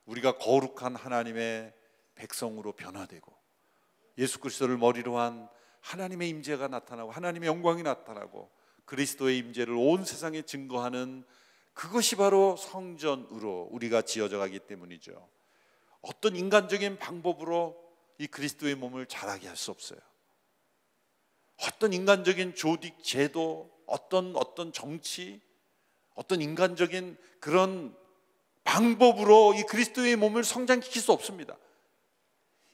우리가 거룩한 하나님의 백성으로 변화되고 예수 그리스도를 머리로 한 하나님의 임재가 나타나고 하나님의 영광이 나타나고 그리스도의 임재를 온 세상에 증거하는 그것이 바로 성전으로 우리가 지어져 가기 때문이죠. 어떤 인간적인 방법으로 이 그리스도의 몸을 자라게 할 수 없어요. 어떤 인간적인 조직, 제도, 어떤 정치, 어떤 인간적인 그런 방법으로 이 그리스도의 몸을 성장시킬 수 없습니다.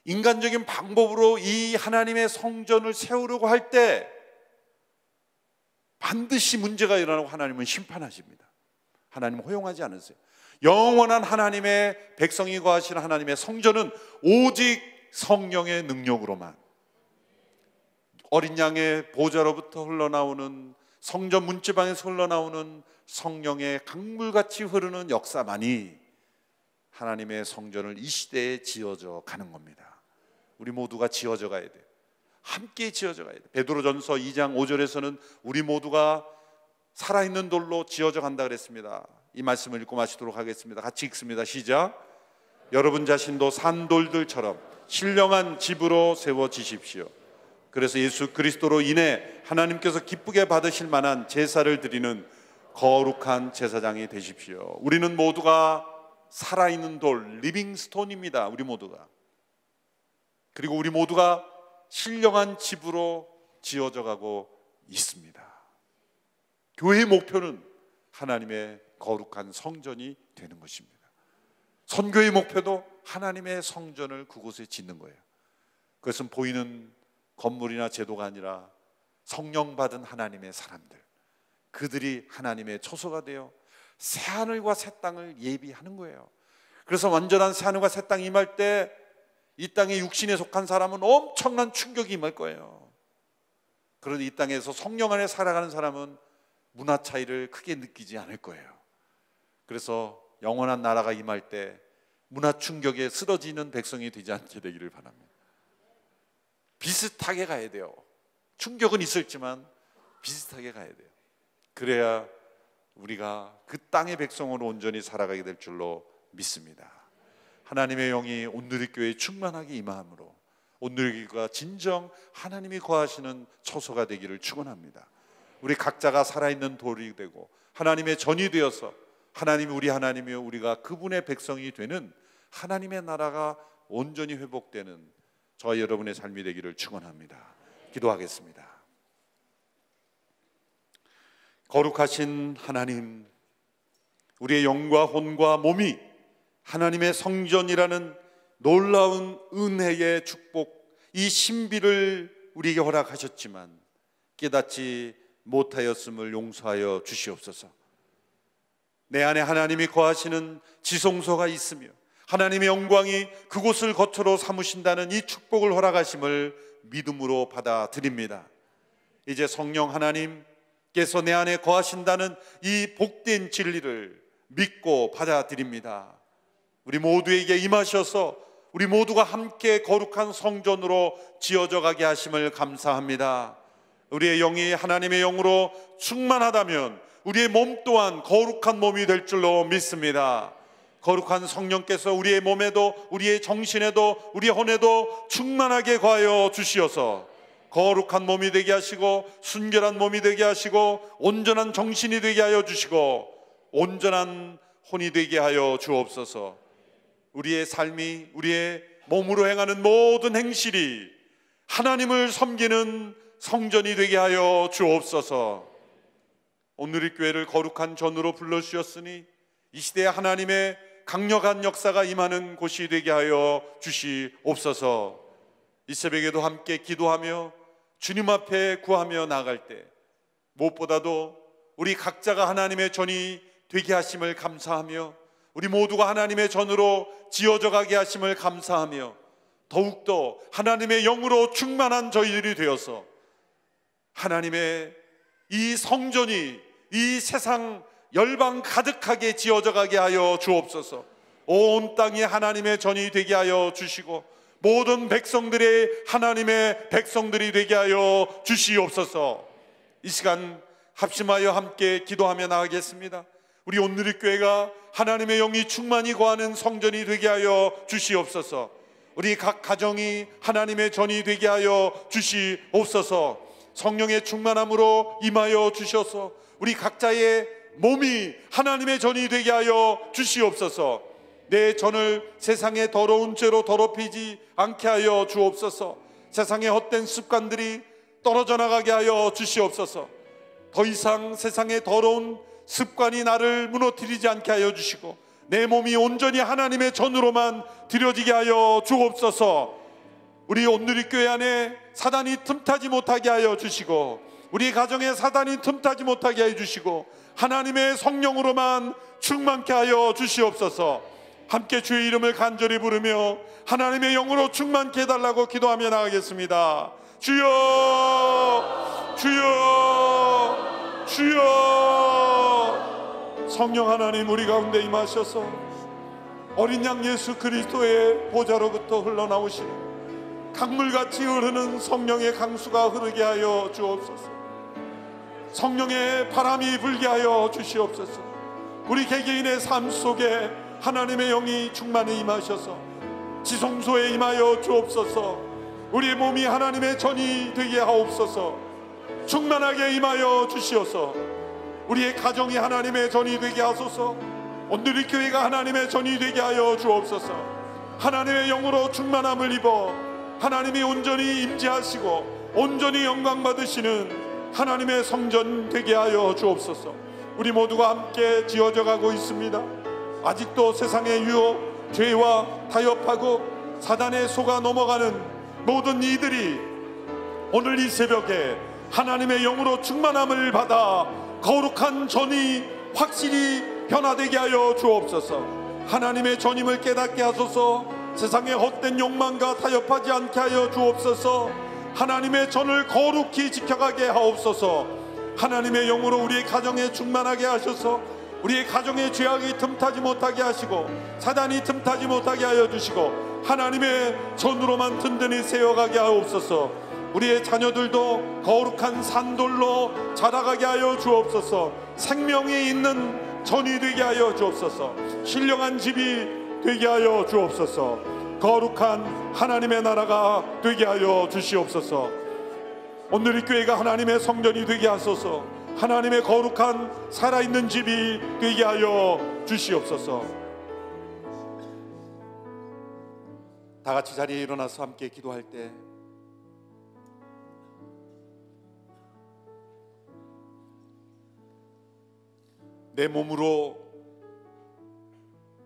인간적인 방법으로 이 하나님의 성전을 세우려고 할 때 반드시 문제가 일어나고 하나님은 심판하십니다. 하나님은 허용하지 않으세요. 영원한 하나님의 백성이 거하시는 하나님의 성전은 오직 성령의 능력으로만, 어린 양의 보좌로부터 흘러나오는 성전 문지방에서 흘러나오는 성령의 강물같이 흐르는 역사만이 하나님의 성전을 이 시대에 지어져 가는 겁니다. 우리 모두가 지어져 가야 돼요. 함께 지어져 가야 돼요. 베드로전서 2장 5절에서는 우리 모두가 살아있는 돌로 지어져 간다 그랬습니다. 이 말씀을 읽고 마치도록 하겠습니다. 같이 읽습니다. 시작. 여러분 자신도 산돌들처럼 신령한 집으로 세워지십시오. 그래서 예수 그리스도로 인해 하나님께서 기쁘게 받으실 만한 제사를 드리는 거룩한 제사장이 되십시오. 우리는 모두가 살아있는 돌, 리빙스톤입니다. 우리 모두가. 그리고 우리 모두가 신령한 집으로 지어져 가고 있습니다. 교회의 목표는 하나님의 거룩한 성전이 되는 것입니다. 선교의 목표도 하나님의 성전을 그곳에 짓는 거예요. 그것은 보이는 건물이나 제도가 아니라 성령 받은 하나님의 사람들, 그들이 하나님의 초소가 되어 새하늘과 새 땅을 예비하는 거예요. 그래서 완전한 새하늘과 새 땅이 임할 때 이 땅에 육신에 속한 사람은 엄청난 충격이 임할 거예요. 그런데 이 땅에서 성령 안에 살아가는 사람은 문화 차이를 크게 느끼지 않을 거예요. 그래서 영원한 나라가 임할 때 문화 충격에 쓰러지는 백성이 되지 않게 되기를 바랍니다. 비슷하게 가야 돼요. 충격은 있을지만 비슷하게 가야 돼요. 그래야 우리가 그 땅의 백성으로 온전히 살아가게 될 줄로 믿습니다. 하나님의 영이 온누리교회에 충만하게 임함으로 온누리교회가 진정 하나님이 거하시는 처소가 되기를 축원합니다. 우리 각자가 살아있는 돌이 되고 하나님의 전이 되어서 하나님이 우리 하나님이요 우리가 그분의 백성이 되는 하나님의 나라가 온전히 회복되는 저와 여러분의 삶이 되기를 축원합니다. 기도하겠습니다. 거룩하신 하나님, 우리의 영과 혼과 몸이 하나님의 성전이라는 놀라운 은혜의 축복, 이 신비를 우리에게 허락하셨지만 깨닫지 못하였음을 용서하여 주시옵소서. 내 안에 하나님이 거하시는 지성소가 있으며 하나님의 영광이 그곳을 거처로 삼으신다는 이 축복을 허락하심을 믿음으로 받아들입니다. 이제 성령 하나님께서 내 안에 거하신다는 이 복된 진리를 믿고 받아들입니다. 우리 모두에게 임하셔서 우리 모두가 함께 거룩한 성전으로 지어져 가게 하심을 감사합니다. 우리의 영이 하나님의 영으로 충만하다면 우리의 몸 또한 거룩한 몸이 될 줄로 믿습니다. 거룩한 성령께서 우리의 몸에도 우리의 정신에도 우리의 혼에도 충만하게 거하여 주시어서 거룩한 몸이 되게 하시고 순결한 몸이 되게 하시고 온전한 정신이 되게 하여 주시고 온전한 혼이 되게 하여 주옵소서. 우리의 삶이 우리의 몸으로 행하는 모든 행실이 하나님을 섬기는 성전이 되게 하여 주옵소서. 오늘 이 교회를 거룩한 전으로 불러주셨으니 이 시대에 하나님의 강력한 역사가 임하는 곳이 되게 하여 주시옵소서. 이 새벽에도 함께 기도하며 주님 앞에 구하며 나아갈 때 무엇보다도 우리 각자가 하나님의 전이 되게 하심을 감사하며 우리 모두가 하나님의 전으로 지어져 가게 하심을 감사하며 더욱더 하나님의 영으로 충만한 저희들이 되어서 하나님의 이 성전이 이 세상 열방 가득하게 지어져 가게 하여 주옵소서. 온 땅이 하나님의 전이 되게 하여 주시고 모든 백성들의 하나님의 백성들이 되게 하여 주시옵소서. 이 시간 합심하여 함께 기도하며 나가겠습니다. 우리 온누리교회가 하나님의 영이 충만히 거하는 성전이 되게 하여 주시옵소서. 우리 각 가정이 하나님의 전이 되게 하여 주시옵소서. 성령의 충만함으로 임하여 주셔서 우리 각자의 몸이 하나님의 전이 되게 하여 주시옵소서. 내 전을 세상의 더러운 죄로 더럽히지 않게 하여 주옵소서. 세상의 헛된 습관들이 떨어져 나가게 하여 주시옵소서. 더 이상 세상의 더러운 습관이 나를 무너뜨리지 않게 하여 주시고 내 몸이 온전히 하나님의 전으로만 드려지게 하여 주옵소서. 우리 온누리교회 안에 사단이 틈타지 못하게 하여 주시고 우리 가정에 사단이 틈타지 못하게 하여 주시고 하나님의 성령으로만 충만케 하여 주시옵소서. 함께 주의 이름을 간절히 부르며 하나님의 영으로 충만케 해달라고 기도하며 나가겠습니다. 주여, 주여, 주여. 성령 하나님 우리 가운데 임하셔서 어린 양 예수 그리스도의 보좌로부터 흘러나오시는 강물같이 흐르는 성령의 강수가 흐르게 하여 주옵소서. 성령의 바람이 불게 하여 주시옵소서. 우리 개개인의 삶 속에 하나님의 영이 충만히 임하셔서 지성소에 임하여 주옵소서. 우리의 몸이 하나님의 전이 되게 하옵소서. 충만하게 임하여 주시옵소서. 우리의 가정이 하나님의 전이 되게 하소서. 온누리교회가 하나님의 전이 되게 하여 주옵소서. 하나님의 영으로 충만함을 입어 하나님이 온전히 임재하시고 온전히 영광 받으시는 하나님의 성전 되게 하여 주옵소서. 우리 모두가 함께 지어져 가고 있습니다. 아직도 세상의 유혹, 죄와 타협하고 사단의 속아 넘어가는 모든 이들이 오늘 이 새벽에 하나님의 영으로 충만함을 받아 거룩한 전이 확실히 변화되게 하여 주옵소서. 하나님의 전임을 깨닫게 하소서. 세상의 헛된 욕망과 타협하지 않게 하여 주옵소서. 하나님의 전을 거룩히 지켜가게 하옵소서. 하나님의 영으로 우리의 가정에 충만하게 하셔서 우리의 가정에 죄악이 틈타지 못하게 하시고 사단이 틈타지 못하게 하여 주시고 하나님의 전으로만 든든히 세워가게 하옵소서. 우리의 자녀들도 거룩한 산돌로 자라가게 하여 주옵소서. 생명이 있는 전이 되게 하여 주옵소서. 신령한 집이 되게 하여 주옵소서. 거룩한 하나님의 나라가 되게 하여 주시옵소서. 오늘 이 교회가 하나님의 성전이 되게 하소서. 하나님의 거룩한 살아있는 집이 되게 하여 주시옵소서. 다 같이 자리에 일어나서 함께 기도할 때 내 몸으로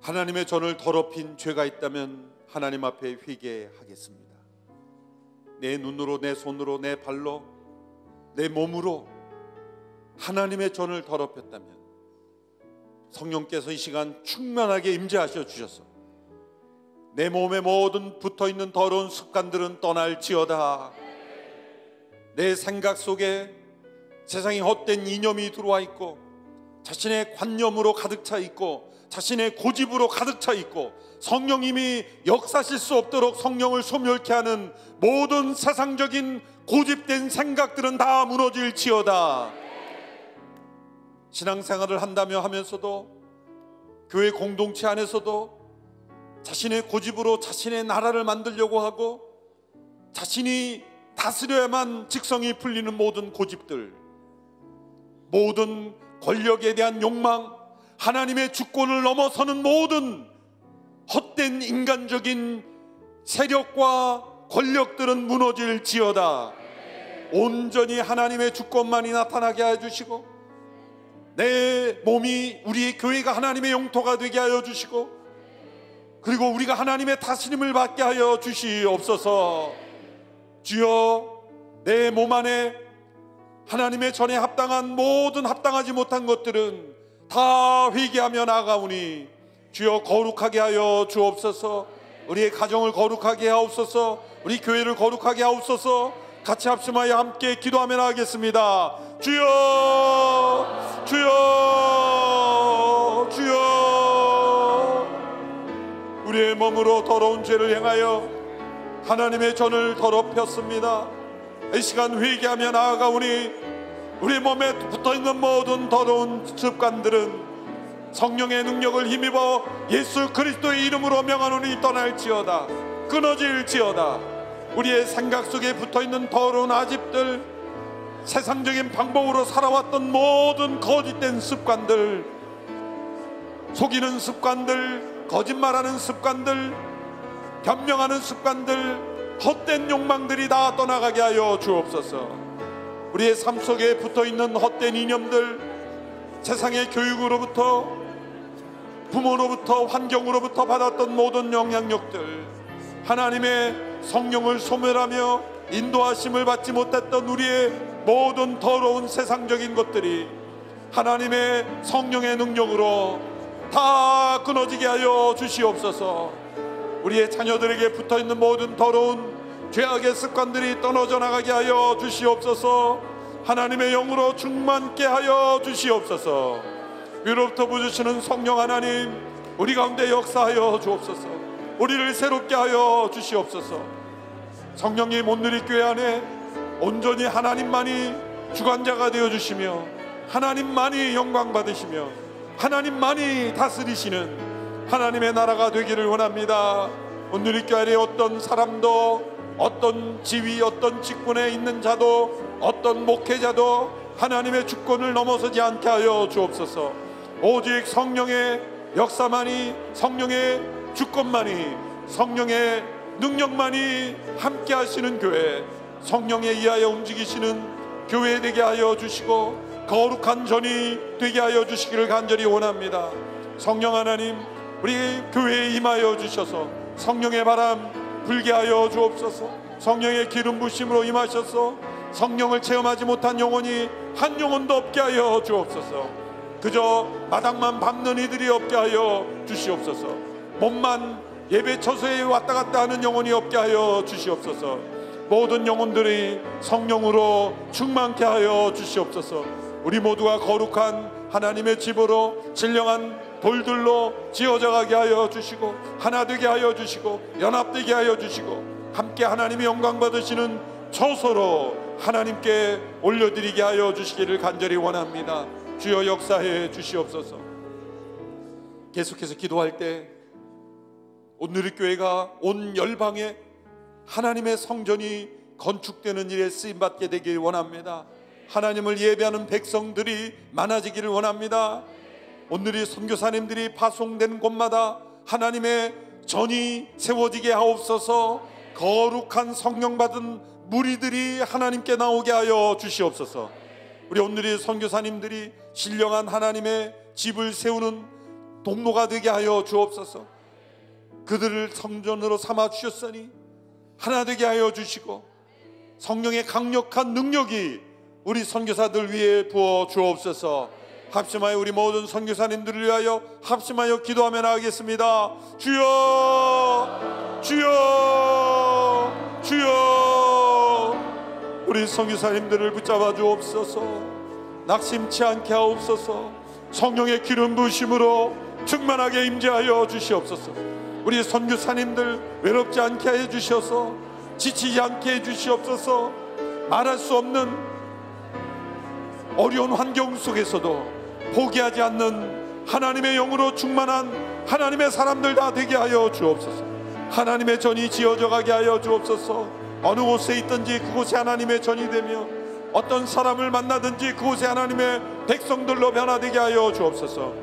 하나님의 전을 더럽힌 죄가 있다면 하나님 앞에 회개하겠습니다. 내 눈으로, 내 손으로, 내 발로, 내 몸으로 하나님의 전을 더럽혔다면 성령께서 이 시간 충만하게 임재하셔 주셔서 내 몸에 모든 붙어있는 더러운 습관들은 떠날지어다. 내 생각 속에 세상의 헛된 이념이 들어와 있고 자신의 관념으로 가득 차 있고 자신의 고집으로 가득 차 있고 성령님이 역사하실 수 없도록 성령을 소멸케 하는 모든 세상적인 고집된 생각들은 다 무너질지어다. 신앙생활을 한다며 하면서도 교회 공동체 안에서도 자신의 고집으로 자신의 나라를 만들려고 하고 자신이 다스려야만 직성이 풀리는 모든 고집들, 모든 권력에 대한 욕망, 하나님의 주권을 넘어서는 모든 헛된 인간적인 세력과 권력들은 무너질지어다. 온전히 하나님의 주권만이 나타나게 해주시고 내 몸이 우리의 교회가 하나님의 영토가 되게 하여 주시고 그리고 우리가 하나님의 다스림을 받게 하여 주시옵소서. 주여, 내 몸 안에 하나님의 전에 합당한 모든 합당하지 못한 것들은 다 회개하며 나아가오니 주여 거룩하게 하여 주옵소서. 우리의 가정을 거룩하게 하옵소서. 우리 교회를 거룩하게 하옵소서. 같이 합심하여 함께 기도하며 나가겠습니다. 주여, 주여, 주여. 우리의 몸으로 더러운 죄를 행하여 하나님의 전을 더럽혔습니다. 이 시간 회개하며 나아가오니 우리 몸에 붙어있는 모든 더러운 습관들은 성령의 능력을 힘입어 예수 그리스도의 이름으로 명하노니 떠날지어다. 끊어질지어다. 우리의 생각 속에 붙어있는 더러운 아집들, 세상적인 방법으로 살아왔던 모든 거짓된 습관들, 속이는 습관들, 거짓말하는 습관들, 변명하는 습관들, 헛된 욕망들이 다 떠나가게 하여 주옵소서. 우리의 삶 속에 붙어있는 헛된 이념들, 세상의 교육으로부터, 부모로부터, 환경으로부터 받았던 모든 영향력들, 하나님의 성령을 소멸하며 인도하심을 받지 못했던 우리의 모든 더러운 세상적인 것들이 하나님의 성령의 능력으로 다 끊어지게 하여 주시옵소서. 우리의 자녀들에게 붙어있는 모든 더러운 죄악의 습관들이 떨어져 나가게 하여 주시옵소서. 하나님의 영으로 충만케 하여 주시옵소서. 위로부터 부으시는 성령 하나님, 우리 가운데 역사하여 주옵소서. 우리를 새롭게 하여 주시옵소서. 성령님, 온누리교회 안에 온전히 하나님만이 주관자가 되어주시며 하나님만이 영광 받으시며 하나님만이 다스리시는 하나님의 나라가 되기를 원합니다. 온누리교회 안에 어떤 사람도, 어떤 지위, 어떤 직분에 있는 자도, 어떤 목회자도 하나님의 주권을 넘어서지 않게 하여 주옵소서. 오직 성령의 역사만이, 성령의 주권만이, 성령의 능력만이 함께 하시는 교회, 성령에 의하여 움직이시는 교회 되게 하여 주시고 거룩한 전이 되게 하여 주시기를 간절히 원합니다. 성령 하나님, 우리 교회에 임하여 주셔서 성령의 바람 불게 하여 주옵소서. 성령의 기름 부심으로 임하셔서 성령을 체험하지 못한 영혼이 한 영혼도 없게 하여 주옵소서. 그저 마당만 밟는 이들이 없게 하여 주시옵소서. 몸만 예배 처소에 왔다 갔다 하는 영혼이 없게 하여 주시옵소서. 모든 영혼들이 성령으로 충만케 하여 주시옵소서. 우리 모두가 거룩한 하나님의 집으로 신령한 돌들로 지어져 가게 하여 주시고 하나 되게 하여 주시고 연합되게 하여 주시고 함께 하나님의 영광 받으시는 처소로 하나님께 올려드리게 하여 주시기를 간절히 원합니다. 주여 역사해 주시옵소서. 계속해서 기도할 때 온누리교회가 온 열방에 하나님의 성전이 건축되는 일에 쓰임받게 되길 원합니다. 하나님을 예배하는 백성들이 많아지기를 원합니다. 온누리 선교사님들이 파송된 곳마다 하나님의 전이 세워지게 하옵소서. 거룩한 성령 받은 무리들이 하나님께 나오게 하여 주시옵소서. 우리 온누리 선교사님들이 신령한 하나님의 집을 세우는 동로가 되게 하여 주옵소서. 그들을 성전으로 삼아 주셨으니 하나 되게 하여 주시고 성령의 강력한 능력이 우리 선교사들 위에 부어 주옵소서. 합심하여 우리 모든 선교사님들을 위하여 합심하여 기도하며 나가겠습니다. 주여, 주여, 주여. 우리 선교사님들을 붙잡아 주옵소서. 낙심치 않게 하옵소서. 성령의 기름 부으심으로 충만하게 임재하여 주시옵소서. 우리 선교사님들 외롭지 않게 해 주셔서 지치지 않게 해 주시옵소서. 말할 수 없는 어려운 환경 속에서도 포기하지 않는 하나님의 영으로 충만한 하나님의 사람들 다 되게 하여 주옵소서. 하나님의 전이 지어져 가게 하여 주옵소서. 어느 곳에 있든지 그곳에 하나님의 전이 되며 어떤 사람을 만나든지 그곳에 하나님의 백성들로 변화되게 하여 주옵소서.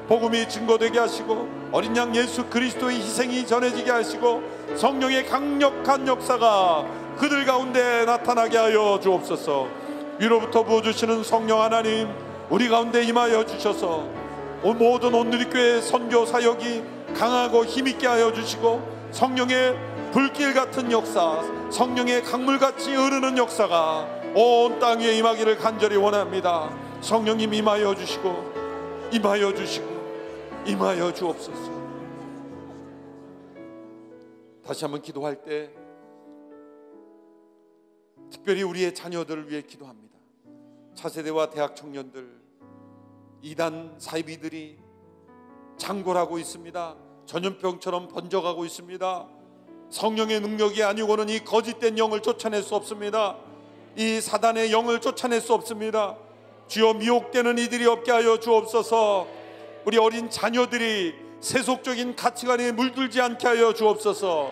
복음이 증거되게 하시고 어린 양 예수 그리스도의 희생이 전해지게 하시고 성령의 강력한 역사가 그들 가운데 나타나게 하여 주옵소서. 위로부터 부어주시는 성령 하나님, 우리 가운데 임하여 주셔서 모든 온누리교회 선교 사역이 강하고 힘있게 하여 주시고 성령의 불길 같은 역사, 성령의 강물같이 흐르는 역사가 온 땅 위에 임하기를 간절히 원합니다. 성령님 임하여 주시고 임하여 주시고 임하여 주옵소서. 다시 한번 기도할 때 특별히 우리의 자녀들을 위해 기도합니다. 차세대와 대학 청년들, 이단 사이비들이 창궐하고 있습니다. 전염병처럼 번져가고 있습니다. 성령의 능력이 아니고는 이 거짓된 영을 쫓아낼 수 없습니다. 이 사단의 영을 쫓아낼 수 없습니다. 주여, 미혹되는 이들이 없게 하여 주옵소서. 우리 어린 자녀들이 세속적인 가치관에 물들지 않게 하여 주옵소서.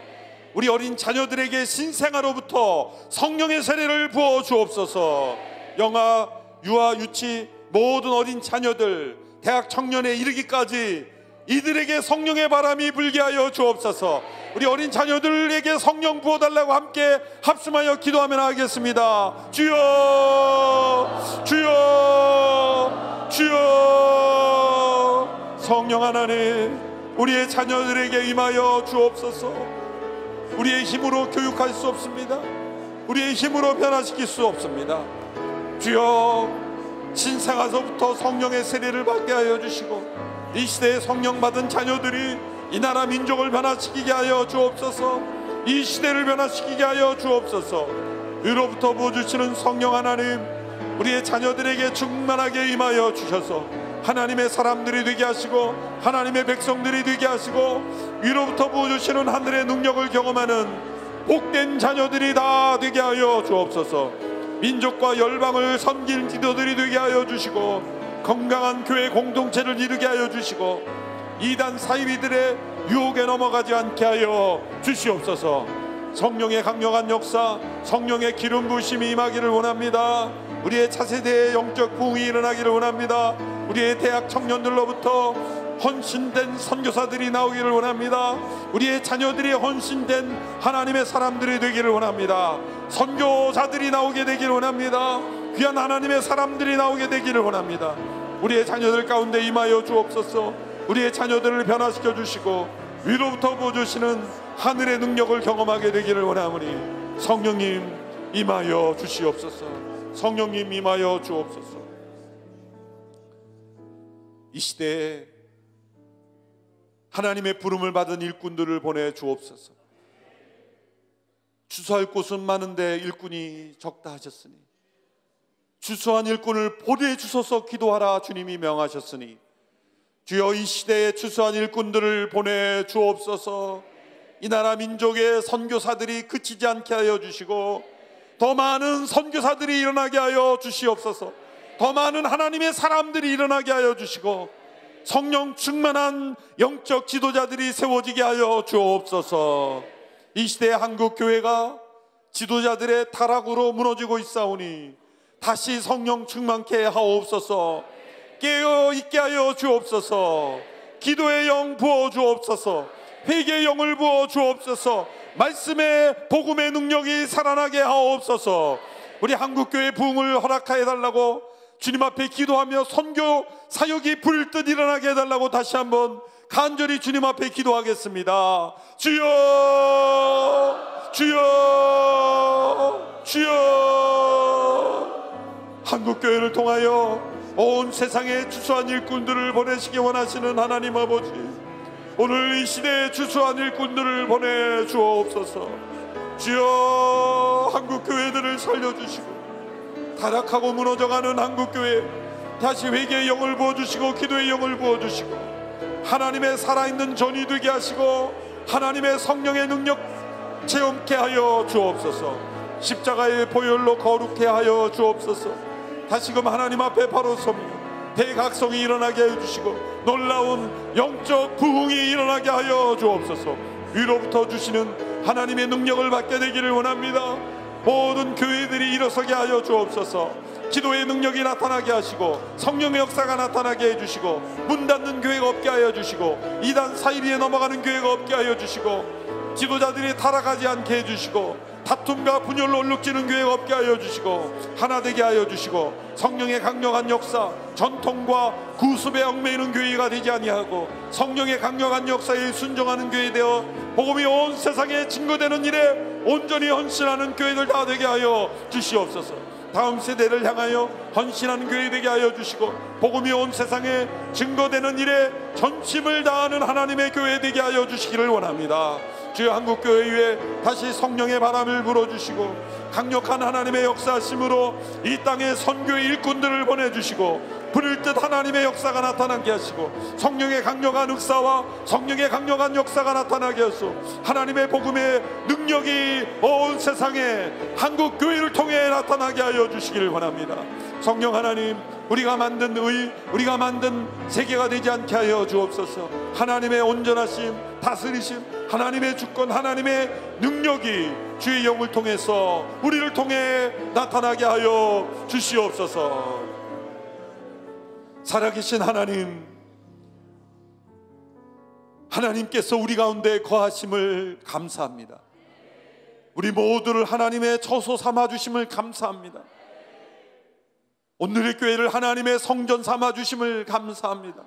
우리 어린 자녀들에게 신생아로부터 성령의 세례를 부어 주옵소서. 영아, 유아, 유치 모든 어린 자녀들 대학 청년에 이르기까지 이들에게 성령의 바람이 불게 하여 주옵소서. 우리 어린 자녀들에게 성령 부어달라고 함께 합심하여 기도하며 나가겠습니다. 주여, 주여, 주여. 성령 하나님, 우리의 자녀들에게 임하여 주옵소서. 우리의 힘으로 교육할 수 없습니다. 우리의 힘으로 변화시킬 수 없습니다. 주여, 신생아서부터 성령의 세례를 받게 하여 주시고 이 시대에 성령 받은 자녀들이 이 나라 민족을 변화시키게 하여 주옵소서. 이 시대를 변화시키게 하여 주옵소서. 위로부터 부어주시는 성령 하나님, 우리의 자녀들에게 충만하게 임하여 주셔서 하나님의 사람들이 되게 하시고 하나님의 백성들이 되게 하시고 위로부터 부어주시는 하늘의 능력을 경험하는 복된 자녀들이 다 되게 하여 주옵소서. 민족과 열방을 섬길 지도들이 되게 하여 주시고 건강한 교회 공동체를 이루게 하여 주시고 이단 사이비들의 유혹에 넘어가지 않게 하여 주시옵소서. 성령의 강력한 역사, 성령의 기름 부으심이 임하기를 원합니다. 우리의 차세대의 영적 부흥이 일어나기를 원합니다. 우리의 대학 청년들로부터 헌신된 선교사들이 나오기를 원합니다. 우리의 자녀들이 헌신된 하나님의 사람들이 되기를 원합니다. 선교사들이 나오게 되기를 원합니다. 귀한 하나님의 사람들이 나오게 되기를 원합니다. 우리의 자녀들 가운데 임하여 주옵소서. 우리의 자녀들을 변화시켜 주시고 위로부터 부어주시는 하늘의 능력을 경험하게 되기를 원하오니 성령님 임하여 주시옵소서. 성령님 임하여 주옵소서. 이 시대에 하나님의 부름을 받은 일꾼들을 보내 주옵소서. 주소할 곳은 많은데 일꾼이 적다 하셨으니 주소한 일꾼을 보내주소서 기도하라 주님이 명하셨으니 주여 이 시대에 주소한 일꾼들을 보내 주옵소서. 이 나라 민족의 선교사들이 그치지 않게 하여 주시고 더 많은 선교사들이 일어나게 하여 주시옵소서. 더 많은 하나님의 사람들이 일어나게 하여 주시고 성령 충만한 영적 지도자들이 세워지게 하여 주옵소서. 이 시대의 한국 교회가 지도자들의 타락으로 무너지고 있사오니 다시 성령 충만케 하옵소서. 깨어 있게 하여 주옵소서. 기도의 영 부어 주옵소서. 회개의 영을 부어 주옵소서. 말씀의 복음의 능력이 살아나게 하옵소서. 우리 한국교회 부흥을 허락하여 달라고 주님 앞에 기도하며 선교 사역이 불뜻 일어나게 해달라고 다시 한번 간절히 주님 앞에 기도하겠습니다. 주여, 주여, 주여. 한국교회를 통하여 온 세상에 주소한 일꾼들을 보내시기 원하시는 하나님 아버지, 오늘 이 시대에 주소한 일꾼들을 보내 주옵소서. 주여, 한국교회들을 살려주시고 타락하고 무너져가는 한국교회 다시 회개의 영을 부어주시고 기도의 영을 부어주시고 하나님의 살아있는 전이 되게 하시고 하나님의 성령의 능력 체험케 하여 주옵소서. 십자가의 보혈로 거룩케 하여 주옵소서. 다시금 하나님 앞에 바로 서며 대각성이 일어나게 해주시고 놀라운 영적 부흥이 일어나게 하여 주옵소서. 위로부터 주시는 하나님의 능력을 받게 되기를 원합니다. 모든 교회들이 일어서게 하여 주옵소서. 기도의 능력이 나타나게 하시고 성령의 역사가 나타나게 해주시고 문 닫는 교회가 없게 하여 주시고 이단 사이비에 넘어가는 교회가 없게 하여 주시고 지도자들이 타락하지 않게 해주시고 다툼과 분열로 얼룩지는 교회가 없게 하여 주시고 하나 되게 하여 주시고 성령의 강력한 역사, 전통과 구습에 얽매이는 교회가 되지 아니하고 성령의 강력한 역사에 순종하는 교회 되어 복음이 온 세상에 증거되는 일에 온전히 헌신하는 교회들 다 되게 하여 주시옵소서. 다음 세대를 향하여 헌신하는 교회 되게 하여 주시고 복음이 온 세상에 증거되는 일에 전심을 다하는 하나님의 교회 되게 하여 주시기를 원합니다. 주여, 한국교회 위에 다시 성령의 바람을 불어주시고 강력한 하나님의 역사심으로 이 땅에 선교의 일꾼들을 보내주시고 부를 듯 하나님의 역사가 나타나게 하시고 성령의 강력한 역사와 성령의 강력한 역사가 나타나게 하시고 하나님의 복음의 능력이 온 세상에 한국교회를 통해 나타나게 하여 주시기를 원합니다. 성령 하나님, 우리가 만든 의, 우리가 만든 세계가 되지 않게 하여 주옵소서. 하나님의 온전하심, 다스리심, 하나님의 주권, 하나님의 능력이 주의 영을 통해서 우리를 통해 나타나게 하여 주시옵소서. 살아계신 하나님, 하나님께서 우리 가운데 거하심을 감사합니다. 우리 모두를 하나님의 처소 삼아주심을 감사합니다. 오늘의 교회를 하나님의 성전 삼아주심을 감사합니다.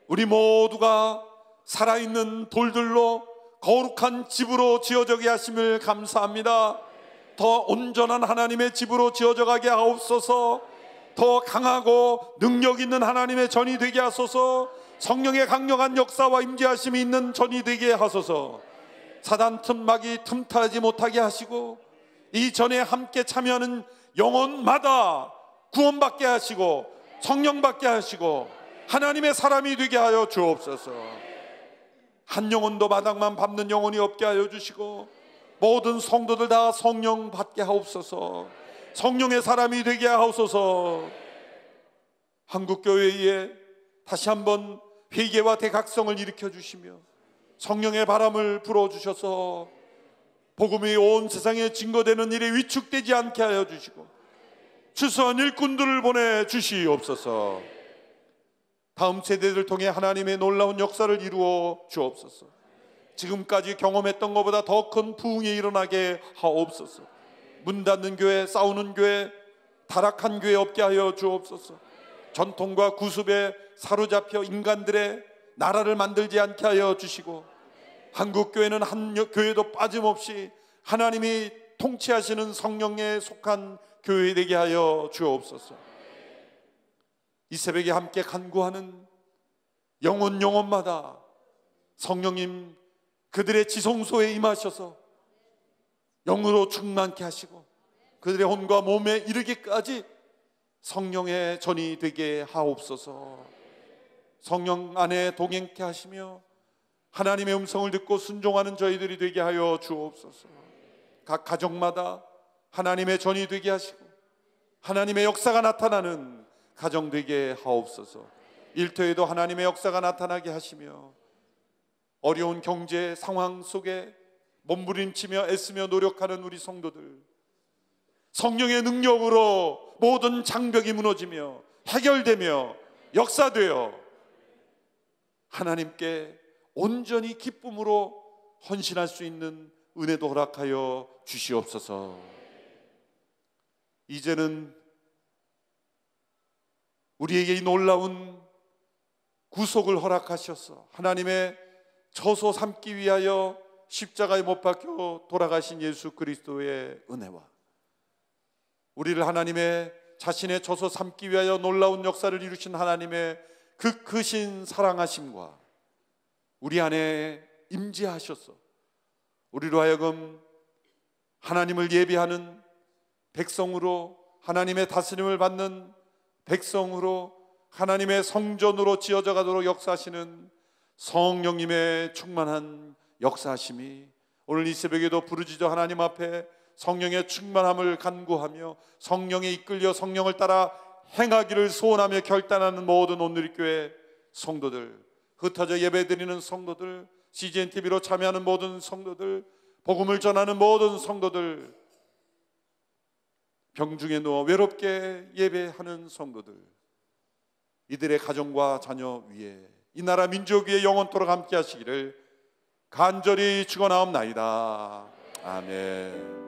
우리 모두가 살아있는 돌들로 거룩한 집으로 지어져게 하심을 감사합니다. 더 온전한 하나님의 집으로 지어져 가게 하옵소서. 더 강하고 능력 있는 하나님의 전이 되게 하소서. 성령의 강력한 역사와 임재하심이 있는 전이 되게 하소서. 사단 틈막이 틈타지 못하게 하시고 이 전에 함께 참여하는 영혼마다 구원받게 하시고 성령 받게 하시고 하나님의 사람이 되게 하여 주옵소서. 한 영혼도 마당만 밟는 영혼이 없게 하여 주시고 모든 성도들 다 성령 받게 하옵소서. 성령의 사람이 되게 하옵소서. 한국교회에 다시 한번 회개와 대각성을 일으켜 주시며 성령의 바람을 불어주셔서 복음이 온 세상에 증거되는 일에 위축되지 않게 하여 주시고 추수한 일꾼들을 보내주시옵소서. 다음 세대들 통해 하나님의 놀라운 역사를 이루어 주옵소서. 지금까지 경험했던 것보다 더 큰 부흥이 일어나게 하옵소서. 문 닫는 교회, 싸우는 교회, 타락한 교회 없게 하여 주옵소서. 전통과 구습에 사로잡혀 인간들의 나라를 만들지 않게 하여 주시고 한국교회는 한 교회도 빠짐없이 하나님이 통치하시는 성령에 속한 교회 되게 하여 주옵소서. 이 새벽에 함께 간구하는 영혼마다 성령님 그들의 지성소에 임하셔서 영으로 충만케 하시고 그들의 혼과 몸에 이르기까지 성령의 전이 되게 하옵소서. 성령 안에 동행케 하시며 하나님의 음성을 듣고 순종하는 저희들이 되게 하여 주옵소서. 각 가정마다 하나님의 전이 되게 하시고 하나님의 역사가 나타나는 가정 되게 하옵소서. 일터에도 하나님의 역사가 나타나게 하시며 어려운 경제 상황 속에 몸부림치며 애쓰며 노력하는 우리 성도들 성령의 능력으로 모든 장벽이 무너지며 해결되며 역사되어 하나님께 온전히 기쁨으로 헌신할 수 있는 은혜도 허락하여 주시옵소서. 이제는 우리에게 이 놀라운 구속을 허락하셔서 하나님의 처소 삼기 위하여 십자가에 못 박혀 돌아가신 예수 그리스도의 은혜와 우리를 하나님의 자신의 처소 삼기 위하여 놀라운 역사를 이루신 하나님의 그 크신 사랑하심과 우리 안에 임재하셔서 우리로 하여금 하나님을 예배하는 백성으로 하나님의 다스림을 받는 백성으로 하나님의 성전으로 지어져 가도록 역사하시는 성령님의 충만한 역사하심이 오늘 이 새벽에도 부르짖어 하나님 앞에 성령의 충만함을 간구하며 성령에 이끌려 성령을 따라 행하기를 소원하며 결단하는 모든 온누리 교회 성도들, 흩어져 예배드리는 성도들, CGNTV로 참여하는 모든 성도들, 복음을 전하는 모든 성도들, 병중에 누워 외롭게 예배하는 성도들, 이들의 가정과 자녀 위에 이 나라 민족 위에 영원토록 함께 하시기를 간절히 축원하옵나이다. 아멘.